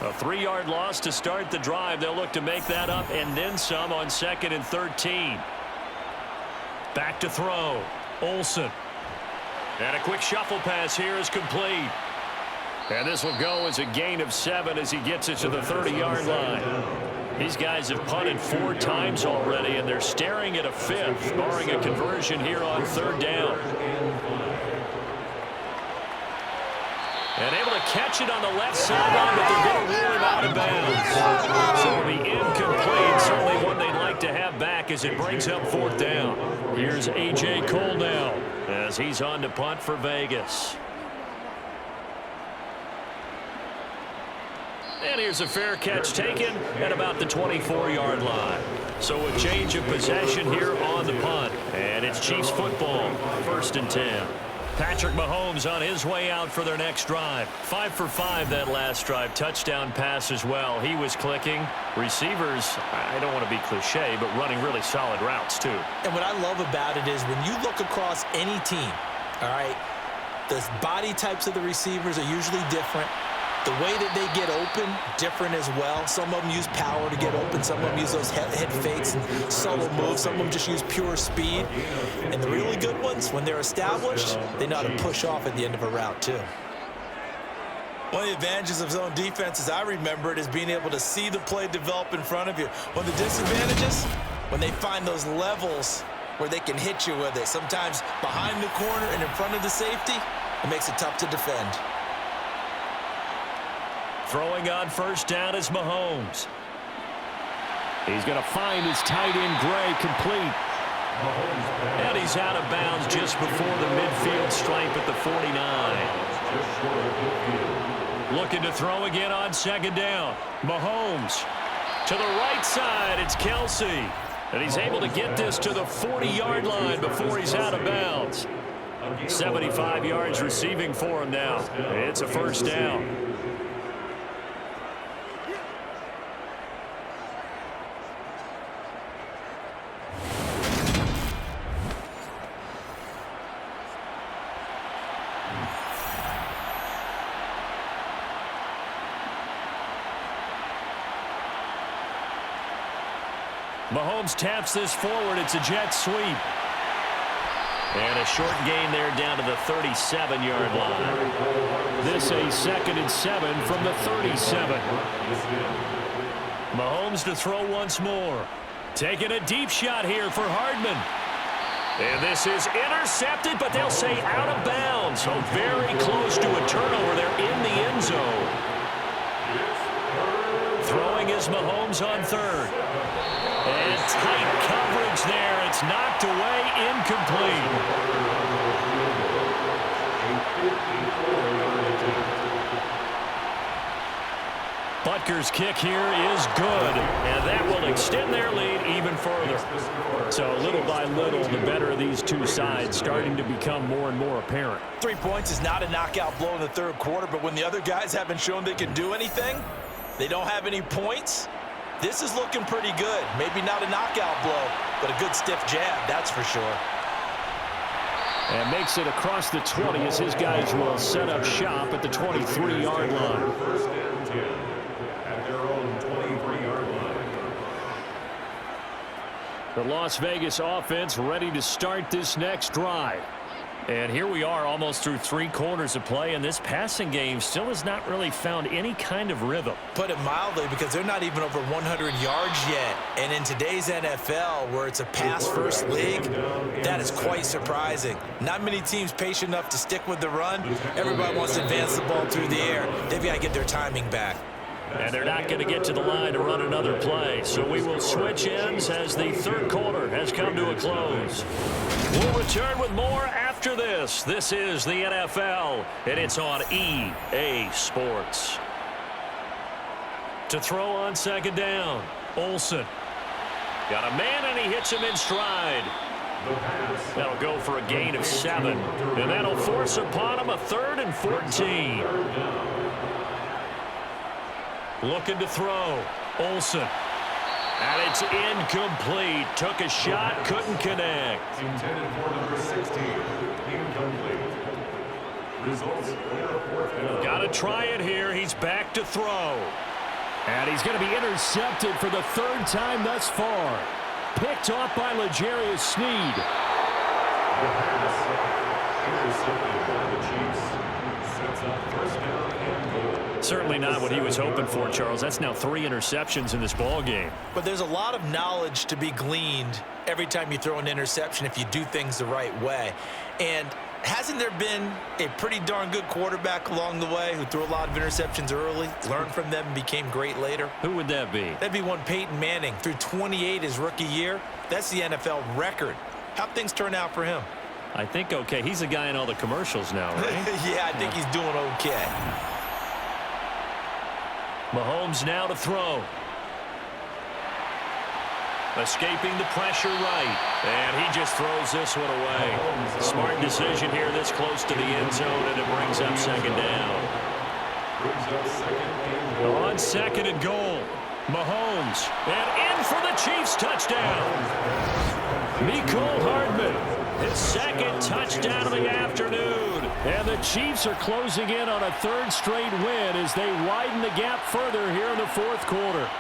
A 3-yard loss to start the drive. They'll look to make that up and then some on 2nd and 13. Back to throw. Olsen. And a quick shuffle pass here is complete. And this will go as a gain of 7 as he gets it to the 30-yard line. These guys have punted 4 times already, and they're staring at a 5th, barring a conversion here on 3rd down. And able to catch it on the left sideline, but they're going to rule him out of bounds. So it'll be incomplete. Certainly one they'd like to have back as it brings up 4th down. Here's A.J. Cole now as he's on to punt for Vegas. And here's a fair catch taken at about the 24-yard line. So a change of possession here on the punt. And it's Chiefs football, 1st and 10. Patrick Mahomes on his way out for their next drive. 5 for 5 that last drive. Touchdown pass as well. He was clicking. Receivers, I don't want to be cliche, but running really solid routes too. And what I love about it is when you look across any team, all right, the body types of the receivers are usually different. The way that they get open, different as well. Some of them use power to get open. Some of them use those head fakes and subtle moves. Some of them just use pure speed. And the really good ones, when they're established, they know how to push off at the end of a route, too. One of the advantages of zone defense, as I remember it, is being able to see the play develop in front of you. One of the disadvantages, when they find those levels where they can hit you with it, sometimes behind the corner and in front of the safety, it makes it tough to defend. Throwing on 1st down is Mahomes. He's going to find his tight end, Gray, complete. And he's out of bounds just before the midfield stripe at the 49. Looking to throw again on 2nd down. Mahomes to the right side. It's Kelsey. And he's able to get this to the 40-yard line before he's out of bounds. 75 yards receiving for him now. It's a 1st down. Mahomes taps this forward. It's a jet sweep. And a short gain there down to the 37-yard line. This a 2nd and 7 from the 37. Mahomes to throw once more. Taking a deep shot here for Hardman. And this is intercepted, but they'll say out of bounds. So very close to a turnover there in the end zone. Throwing is Mahomes on 3rd. And tight coverage there. It's knocked away, incomplete. Butker's kick here is good, and that will extend their lead even further. So little by little, the better of these two sides starting to become more and more apparent. 3 points is not a knockout blow in the 3rd quarter, but when the other guys haven't shown they can do anything, they don't have any points, this is looking pretty good. Maybe not a knockout blow, but a good stiff jab, that's for sure. And makes it across the 20 as his guys will set up shop at the 23-yard line. 1st and 10 at their own 23-yard line. The Las Vegas offense ready to start this next drive. And here we are almost through 3 quarters of play, and this passing game still has not really found any kind of rhythm. Put it mildly, because they're not even over 100 yards yet. And in today's NFL, where it's a pass-first league, that is quite surprising. Not many teams patient enough to stick with the run. Everybody wants to advance the ball through the air. They've got to get their timing back. And they're not going to get to the line to run another play. So we will switch ends as the 3rd quarter has come to a close. We'll return with more after this. This is the NFL, and it's on EA Sports. To throw on 2nd down, Olsen. Got a man, and he hits him in stride. That'll go for a gain of 7. And that'll force upon him a 3rd and 14. Looking to throw. Olsen. And it's incomplete. Took a shot, couldn't connect. Intended for number 16, incomplete. Results, 4th down. Got to try it here. He's back to throw. And he's going to be intercepted for the 3rd time thus far. Picked off by L'Jarius Sneed. The pass intercepted by the Chiefs. Sets up 1st down and goal. Certainly not what he was hoping for, Charles. That's now 3 interceptions in this ball game. But there's a lot of knowledge to be gleaned every time you throw an interception if you do things the right way. And hasn't there been a pretty darn good quarterback along the way who threw a lot of interceptions early, learned from them, and became great later? Who would that be? That'd be one Peyton Manning. Threw 28 his rookie year. That's the NFL record. How'd things turn out for him? I think okay. He's a guy in all the commercials now, right? Yeah, I think he's doing okay. Mahomes now to throw. Escaping the pressure right. And he just throws this one away. Smart decision here this close to the end zone, and it brings up second down. On second and goal, Mahomes. And in for the Chiefs touchdown. Mecole Hardman, his second touchdown of the afternoon. And the Chiefs are closing in on a third straight win as they widen the gap further here in the fourth quarter.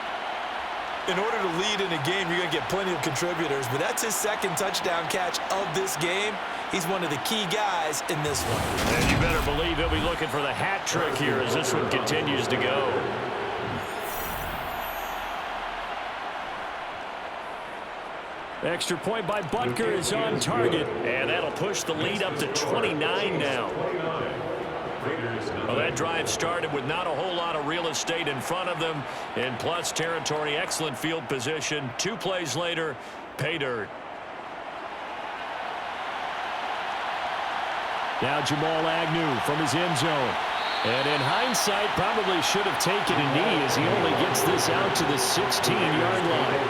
In order to lead in a game, you're going to get plenty of contributors, but that's his second touchdown catch of this game. He's one of the key guys in this one. And you better believe he'll be looking for the hat trick here as this one continues to go. Extra point by Butker is on target, and that'll push the lead up to 29 now. Well, that drive started with not a whole lot of real estate in front of them. In plus territory, excellent field position. 2 plays later, pay dirt. Now Jamal Agnew from his end zone. And in hindsight, probably should have taken a knee as he only gets this out to the 16-yard line.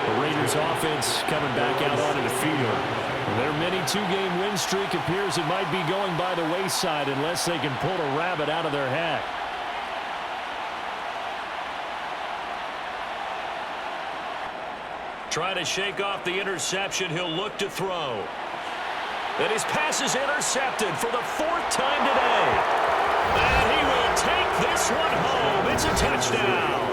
The Raiders offense coming back out onto the field. Their mini 2-game win streak appears it might be going by the wayside unless they can pull a rabbit out of their hat. Trying to shake off the interception, he'll look to throw. And his pass is intercepted for the 4th time today. And he will take this one home. It's a touchdown.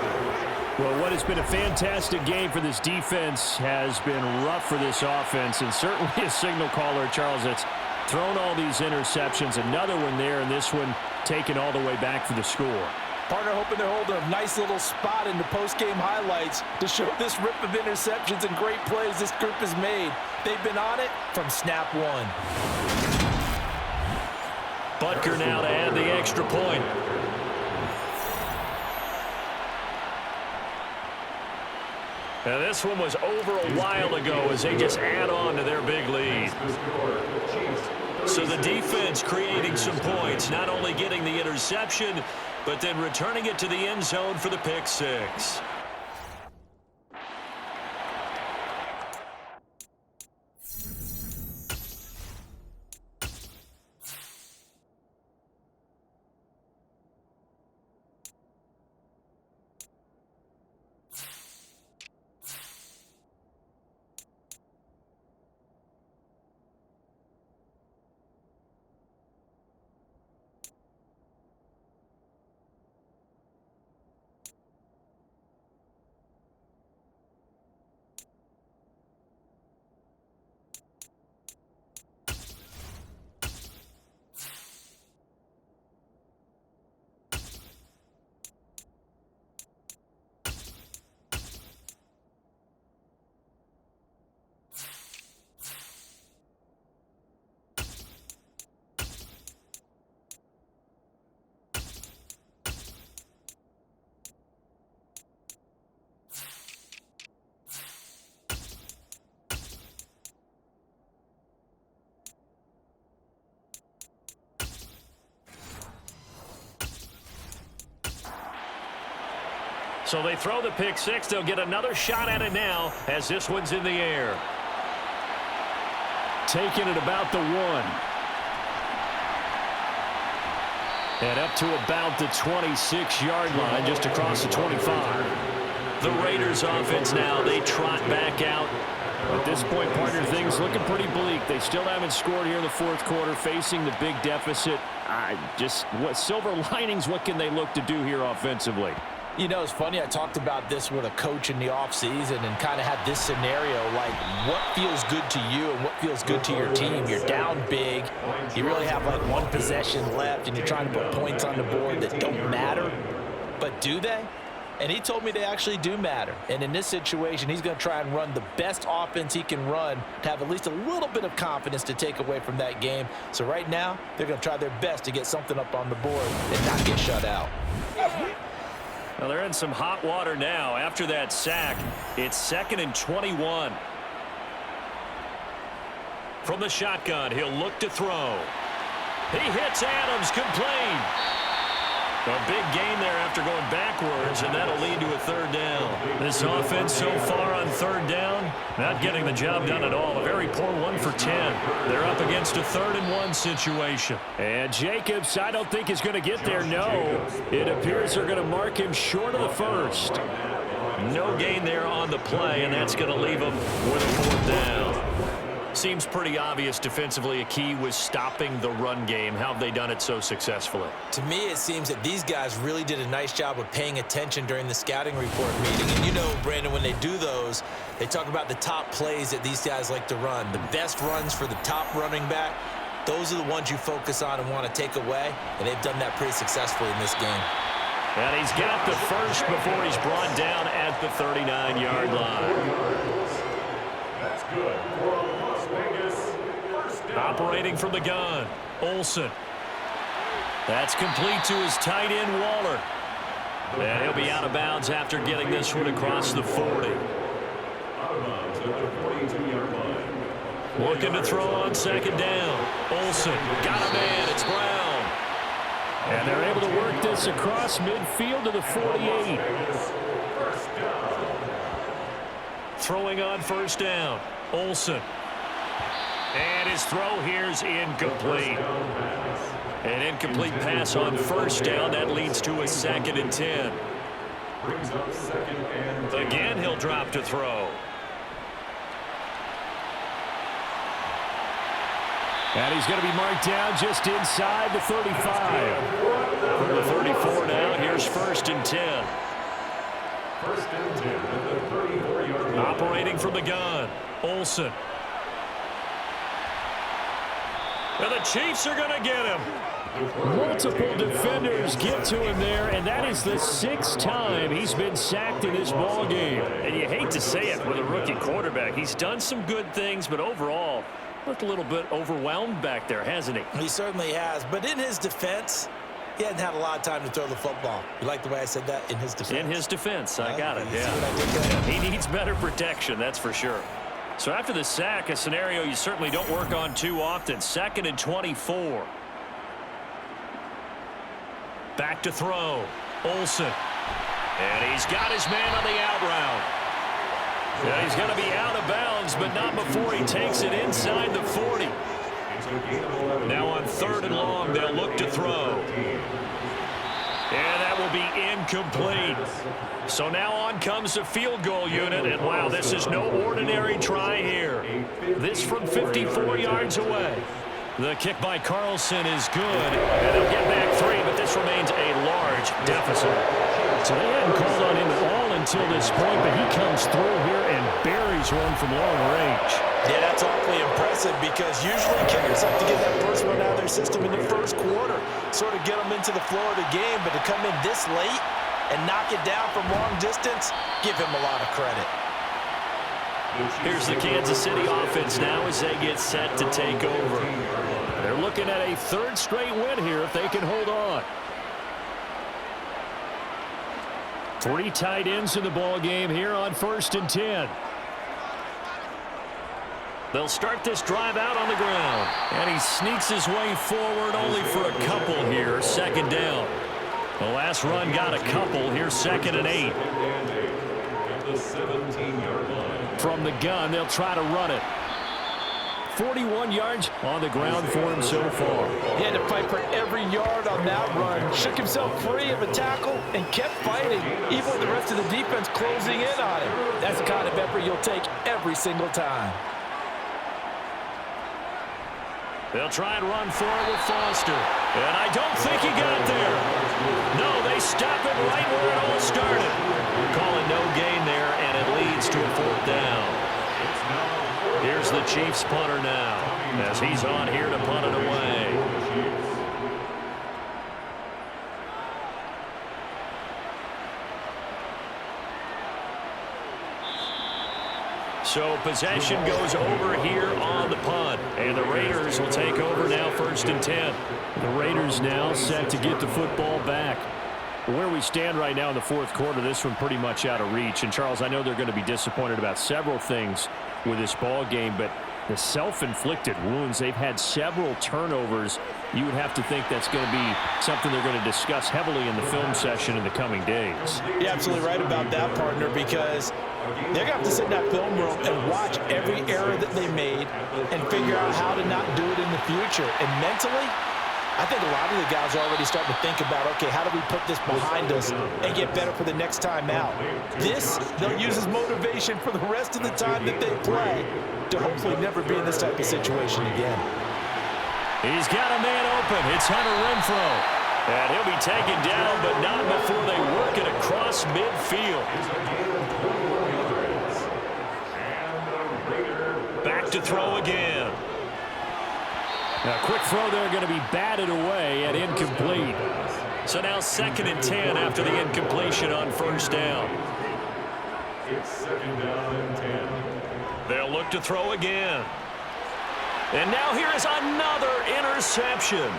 Well, what has been a fantastic game for this defense has been rough for this offense, and certainly a signal caller, Charles, that's thrown all these interceptions. Another one there, and this one taken all the way back for the score. Partner hoping they're holding a nice little spot in the post-game highlights to show this rip of interceptions and great plays this group has made. They've been on it from snap one. Butker now to add the extra point. Now this one was over a while ago as they just add on to their big lead. So the defense creating some points, not only getting the interception, but then returning it to the end zone for the pick six. So they throw the pick six. They'll get another shot at it now as this one's in the air. Taking it about the 1. And up to about the 26-yard line, just across the 25. The Raiders offense now, they trot back out. At this point, partner, things looking pretty bleak. They still haven't scored here in the fourth quarter, facing the big deficit. What silver linings, what can they look to do here offensively? You know, it's funny, I talked about this with a coach in the offseason and kind of had this scenario, like what feels good to you and what feels good to your team. You're down big, you really have like one possession left, and you're trying to put points on the board that don't matter. But do they? And he told me they actually do matter. And in this situation, he's going to try and run the best offense he can run to have at least a little bit of confidence to take away from that game. So right now, they're going to try their best to get something up on the board and not get shut out. Well, they're in some hot water now. After that sack, it's 2nd and 21. From the shotgun, he'll look to throw. He hits Adams, complete. A big gain there after going backwards, and that'll lead to a 3rd down. This offense so far on 3rd down, not getting the job done at all. A very poor 1 for 10. They're up against a 3rd and 1 situation. And Jacobs, I don't think is going to get there. No, it appears they're going to mark him short of the 1st. No gain there on the play, and that's going to leave him with a 4th down. Seems pretty obvious defensively a key was stopping the run game. How have they done it so successfully? To me, it seems that these guys really did a nice job of paying attention during the scouting report meeting. And you know, Brandon, when they do those, they talk about the top plays that these guys like to run. The best runs for the top running back, those are the ones you focus on and want to take away. And they've done that pretty successfully in this game. And he's got the first before he's brought down at the 39-yard line. That's good. For Las Vegas, first down. Operating from the gun, Olsen. That's complete to his tight end, Waller. And he'll be out of bounds after getting this one across the 40. Out of bounds at the 42-yard line. Looking to throw on 2nd down. Olsen got a man. It's Brown. And they're able to work this across midfield to the 48. First down. Throwing on 1st down, Olsen. And his throw here's incomplete. An incomplete pass on 1st down. That leads to a 2nd and 10. Brings up 2nd and 10. Again, he'll drop to throw. And he's going to be marked down just inside the 35. From the 34 now, here's 1st and 10. 1st and 10 at the 34-yard line. Operating from the gun, Olsen. And the Chiefs are going to get him. Multiple defenders get to him there, and that is the 6th time he's been sacked in this ball game. And you hate to say it with a rookie quarterback. He's done some good things, but overall, looked a little bit overwhelmed back there, hasn't he? He certainly has, but in his defense, he hasn't had a lot of time to throw the football. You like the way I said that? In his defense. In his defense, I got it, You see what I did there? He needs better protection, that's for sure. So after the sack, a scenario you certainly don't work on too often. 2nd and 24. Back to throw. Olsen. And he's got his man on the out route. Yeah, he's going to be out of bounds, but not before he takes it inside the 40. Now on 3rd and long, they'll look to throw. And that will be incomplete. So now on comes the field goal unit, and wow, this is no ordinary try here. This from 54 yards away. The kick by Carlson is good, and they'll get back 3, but this remains a large deficit. So they hadn't called on him at all until this point, but he comes through here and buries one from long range. Yeah, that's awfully impressive because usually kickers have to get that first one out of their system in the 1st quarter, sort of get them into the flow of the game, but to come in this late and knock it down from long distance, give him a lot of credit. Here's the Kansas City offense now as they get set to take over. They're looking at a 3rd straight win here if they can hold on. 3 tight ends in the ball game here on 1st and 10. They'll start this drive out on the ground. And he sneaks his way forward only for a couple here. 2nd down. The last run got a couple. Here's 2nd and 8. At the 17-yard line. From the gun, they'll try to run it. 41 yards on the ground for him so far. He had to fight for every yard on that run. Shook himself free of a tackle and kept fighting, even with the rest of the defense closing in on him. That's the kind of effort you'll take every single time. They'll try and run forward with Foster. And I don't think he got there. No, they stop it right where it all started. Calling no gain there, and it leads to a 4th down. Here's the Chiefs punter now, as he's on here to punt it away. So possession goes over here on the punt. And the Raiders will take over now 1st and 10. The Raiders now set to get the football back. Where we stand right now in the 4th quarter, this one pretty much out of reach. And, Charles, I know they're going to be disappointed about several things with this ball game, but the self-inflicted wounds, they've had several turnovers. You would have to think that's going to be something they're going to discuss heavily in the film session in the coming days. You're absolutely right about that, partner, because they're going to have to sit in that film room and watch every error that they made and figure out how to not do it in the future. And mentally, I think a lot of the guys are already starting to think about, okay, how do we put this behind us and get better for the next time out? This, they'll use as motivation for the rest of the time that they play to hopefully never be in this type of situation again. He's got a man open. It's Hunter Renfrow. And he'll be taken down, but not before they work it across midfield. Back to throw again. Now, quick throw there, going to be batted away and incomplete. So now 2nd and 10 after the incompletion on 1st down. It's 2nd down and 10. They'll look to throw again. And now here is another interception.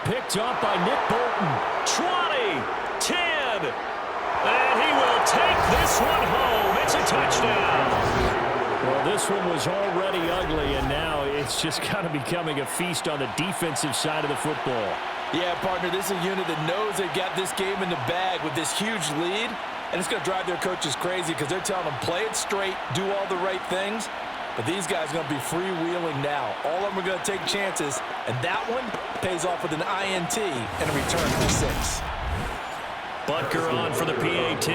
Picked up by Nick Bolton. 20, 10, and he will take this one home. It's a touchdown. Well, this one was already ugly, and now it's just kind of becoming a feast on the defensive side of the football. Yeah, partner, this is a unit that knows they've got this game in the bag with this huge lead, and it's going to drive their coaches crazy because they're telling them, play it straight, do all the right things. But these guys are going to be freewheeling now. All of them are going to take chances, and that one pays off with an INT and a return for 6. Butker on for the PAT.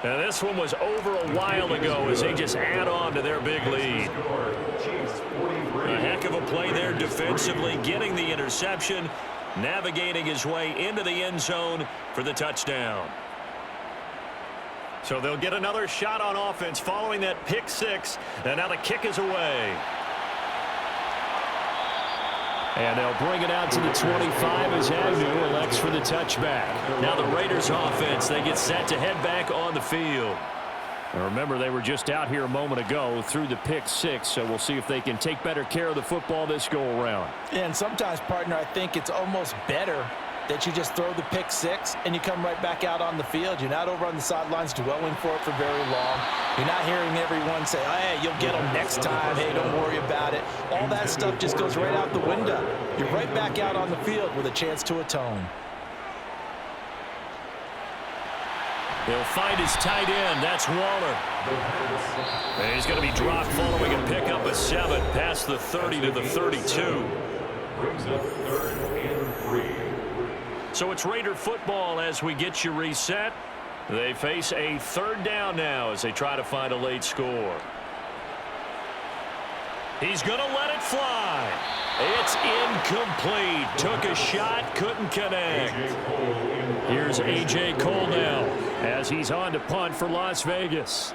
Now this one was over a while ago as they just add on to their big lead. A heck of a play there defensively, getting the interception, navigating his way into the end zone for the touchdown. So they'll get another shot on offense following that pick 6, and now the kick is away. And they'll bring it out to the 25 as Agnew elects for the touchback. Now the Raiders offense, they get set to head back on the field. And remember, they were just out here a moment ago through the pick 6, so we'll see if they can take better care of the football this go-around. And sometimes, partner, I think it's almost better that you just throw the pick 6 and you come right back out on the field. You're not over on the sidelines dwelling for it for very long. You're not hearing everyone say, oh, hey, you'll get them next time. Hey, don't worry about it. All that stuff just goes right out the window. You're right back out on the field with a chance to atone. He'll find his tight end. That's Waller. And he's going to be dropped following a pickup of 7 past the 30 to the 32. Brings up 3rd and 3. So it's Raider football as we get you reset. They face a 3rd down now as they try to find a late score. He's going to let it fly. It's incomplete. Took a shot, couldn't connect. Here's A.J. Cole now as he's on to punt for Las Vegas.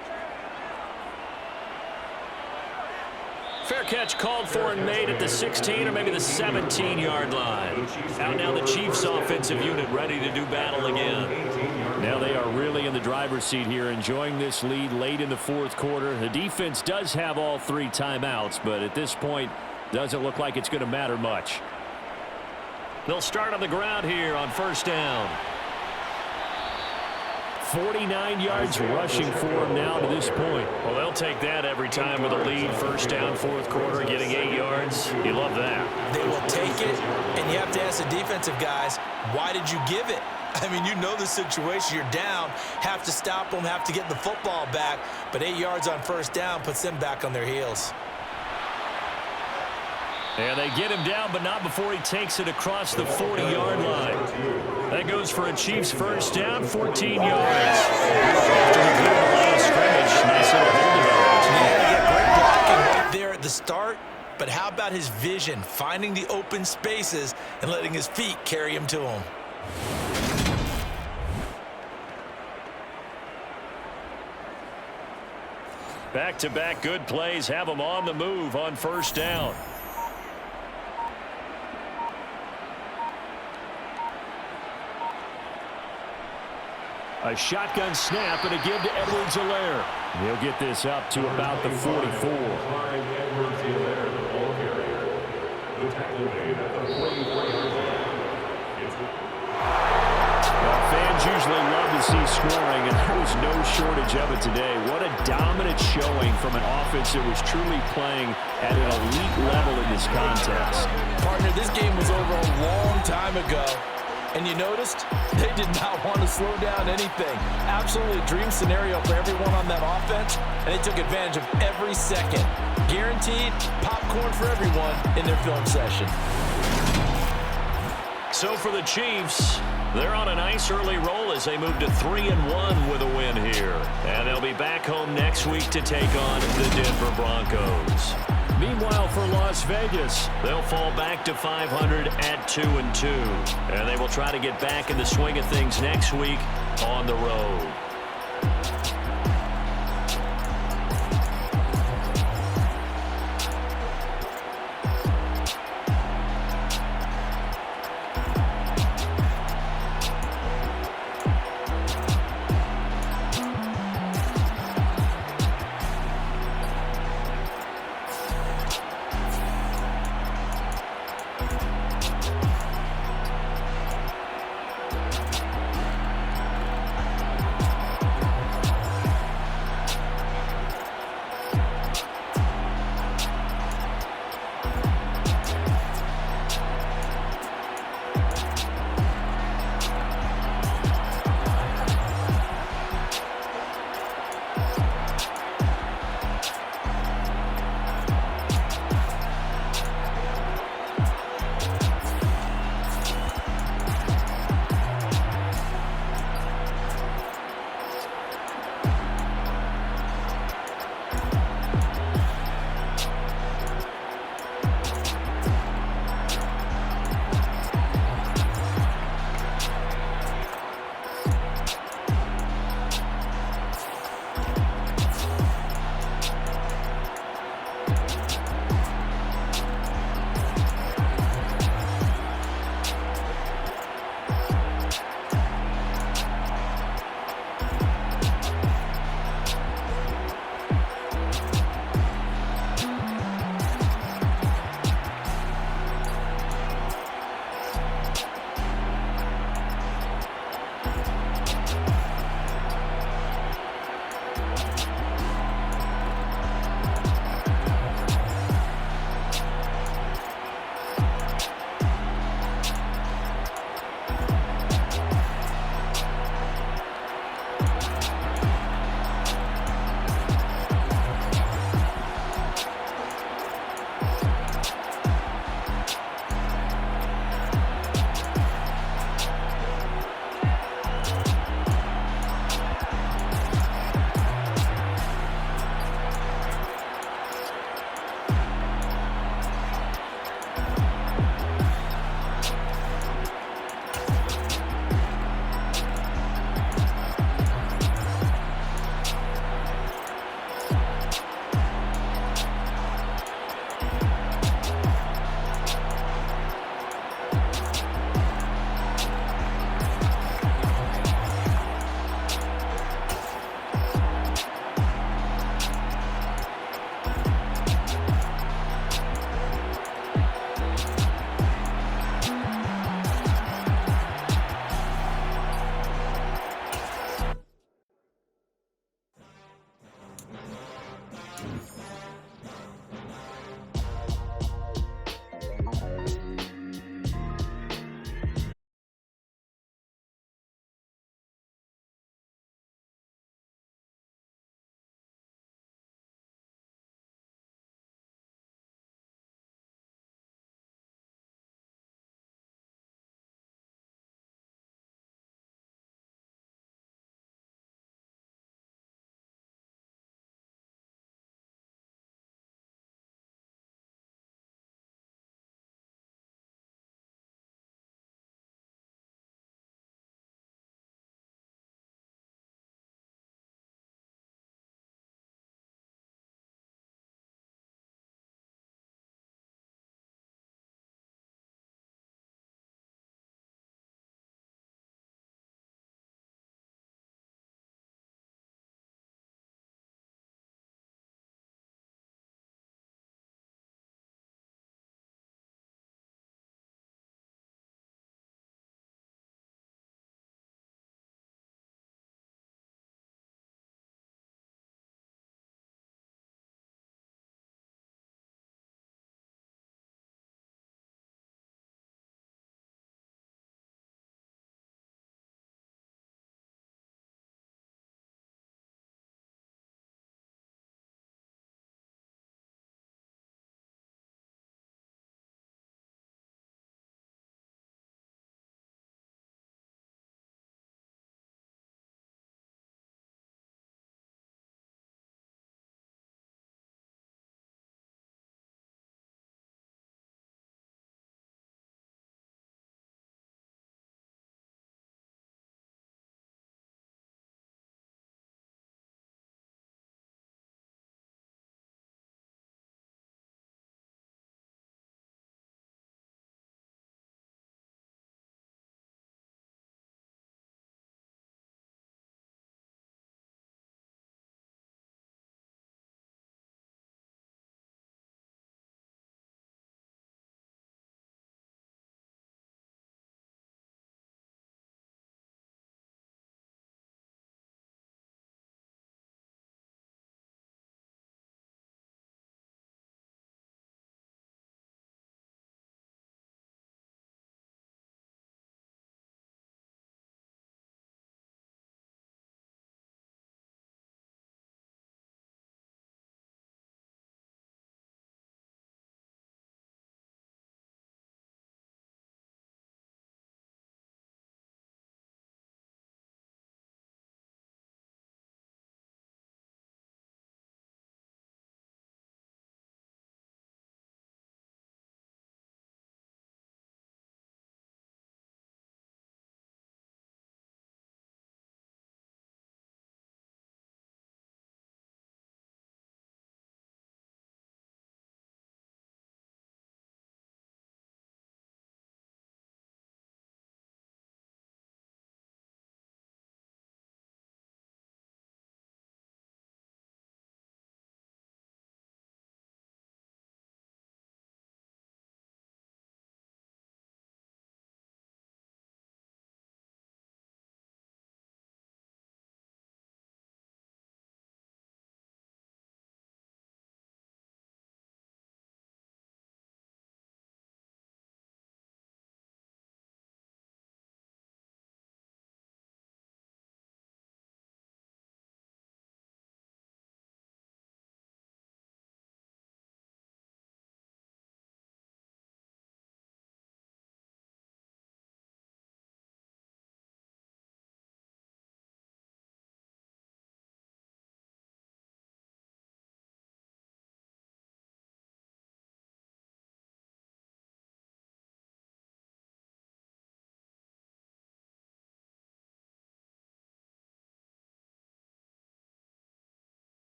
Fair catch called for and made at the 16 or maybe the 17-yard line. Out now the Chiefs offensive unit ready to do battle again. Now they are really in the driver's seat here, enjoying this lead late in the 4th quarter. The defense does have all 3 timeouts, but at this point, doesn't look like it's going to matter much. They'll start on the ground here on 1st down. 49 yards rushing for him now to this point. Well, they'll take that every time with a lead. 1st down, 4th quarter, getting 8 yards. You love that. They will take it, and you have to ask the defensive guys, why did you give it? I mean, you know the situation. You're down, have to stop them, have to get the football back, but 8 yards on 1st down puts them back on their heels. And they get him down, but not before he takes it across the 40-yard line. That goes for a Chiefs 1st down, 14 yards. After the good line of scrimmage, nice little hold Yeah, you get great blocking right there at the start, but how about his vision, finding the open spaces and letting his feet carry him to him? Back-to-back good plays have him on the move on 1st down. A shotgun snap and a give to Edwards-Helaire. He'll get this up to about the 44. Edwards-Helaire, the ball carrier. The tackle made at the 44-yard line. Well, fans usually love to see scoring, and there was no shortage of it today. What a dominant showing from an offense that was truly playing at an elite level in this contest. Partner, this game was over a long time ago. And you noticed they did not want to slow down anything. Absolutely a dream scenario for everyone on that offense, and they took advantage of every second. Guaranteed popcorn for everyone in their film session. So for the Chiefs, they're on a nice early roll as they move to 3-1 with a win here. And they'll be back home next week to take on the Denver Broncos. Meanwhile, for Las Vegas, they'll fall back to 500 at 2-2. And they will try to get back in the swing of things next week on the road.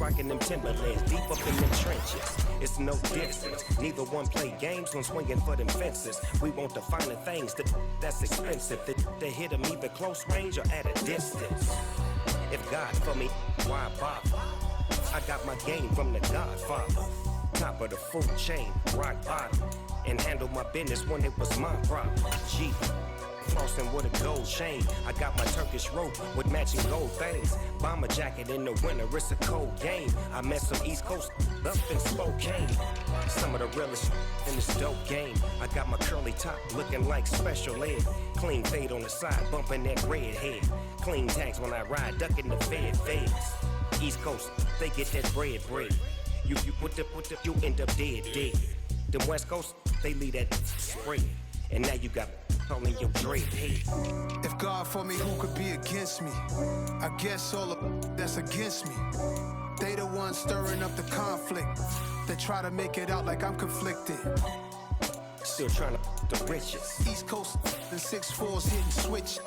rocking them Timberlands, deep up in them trenches. It's no distance. Neither one play games when swinging for them fences. We want the finer things that's expensive. They hit them either close range or at a distance. If God for me, why bother? I got my game from the Godfather. Top of the food chain, rock bottom. And handle my business when it was my problem. G. Flossing with a gold chain. I got my Turkish rope with matching gold things. Bomber jacket in the winter, it's a cold game. I met some East Coast up in Spokane. Some of the realest in this dope game. I got my curly top looking like special ed. Clean fade on the side, bumping that red head. Clean tags when I ride, ducking the feds. East Coast, they get that bread. You you end up dead. Them West Coast, they leave that spray. And now you got all in your dread head. If God for me, who could be against me? I guess all of that's against me. They the ones stirring up the conflict. They try to make it out like I'm conflicted. Still trying to the riches. East Coast and 6'4's hitting switch.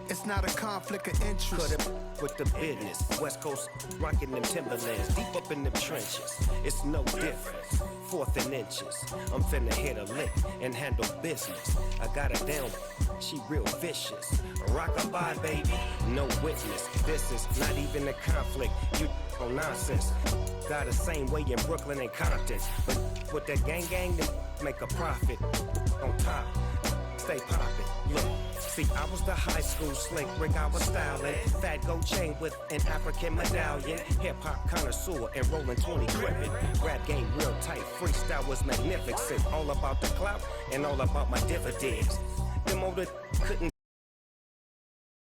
It's not a conflict of interest. Cut it with the business. West Coast rocking them Timberlands, deep up in them trenches. It's no difference. 4th and inches. I'm finna hit a lick and handle business. I got her down, she real vicious. Rock-a-bye, baby, no witness. This is not even a conflict. You on nonsense. Got the same way in Brooklyn and Compton. But with that gang, they make a profit. On top, stay poppin'. Look. See, I was the high school slick Rick, I was styling. Fat gold chain with an African medallion. Hip-hop connoisseur and rolling 20 gripping. Rap game real tight, freestyle was magnificent. All about the clout and all about my dividends. Them older couldn't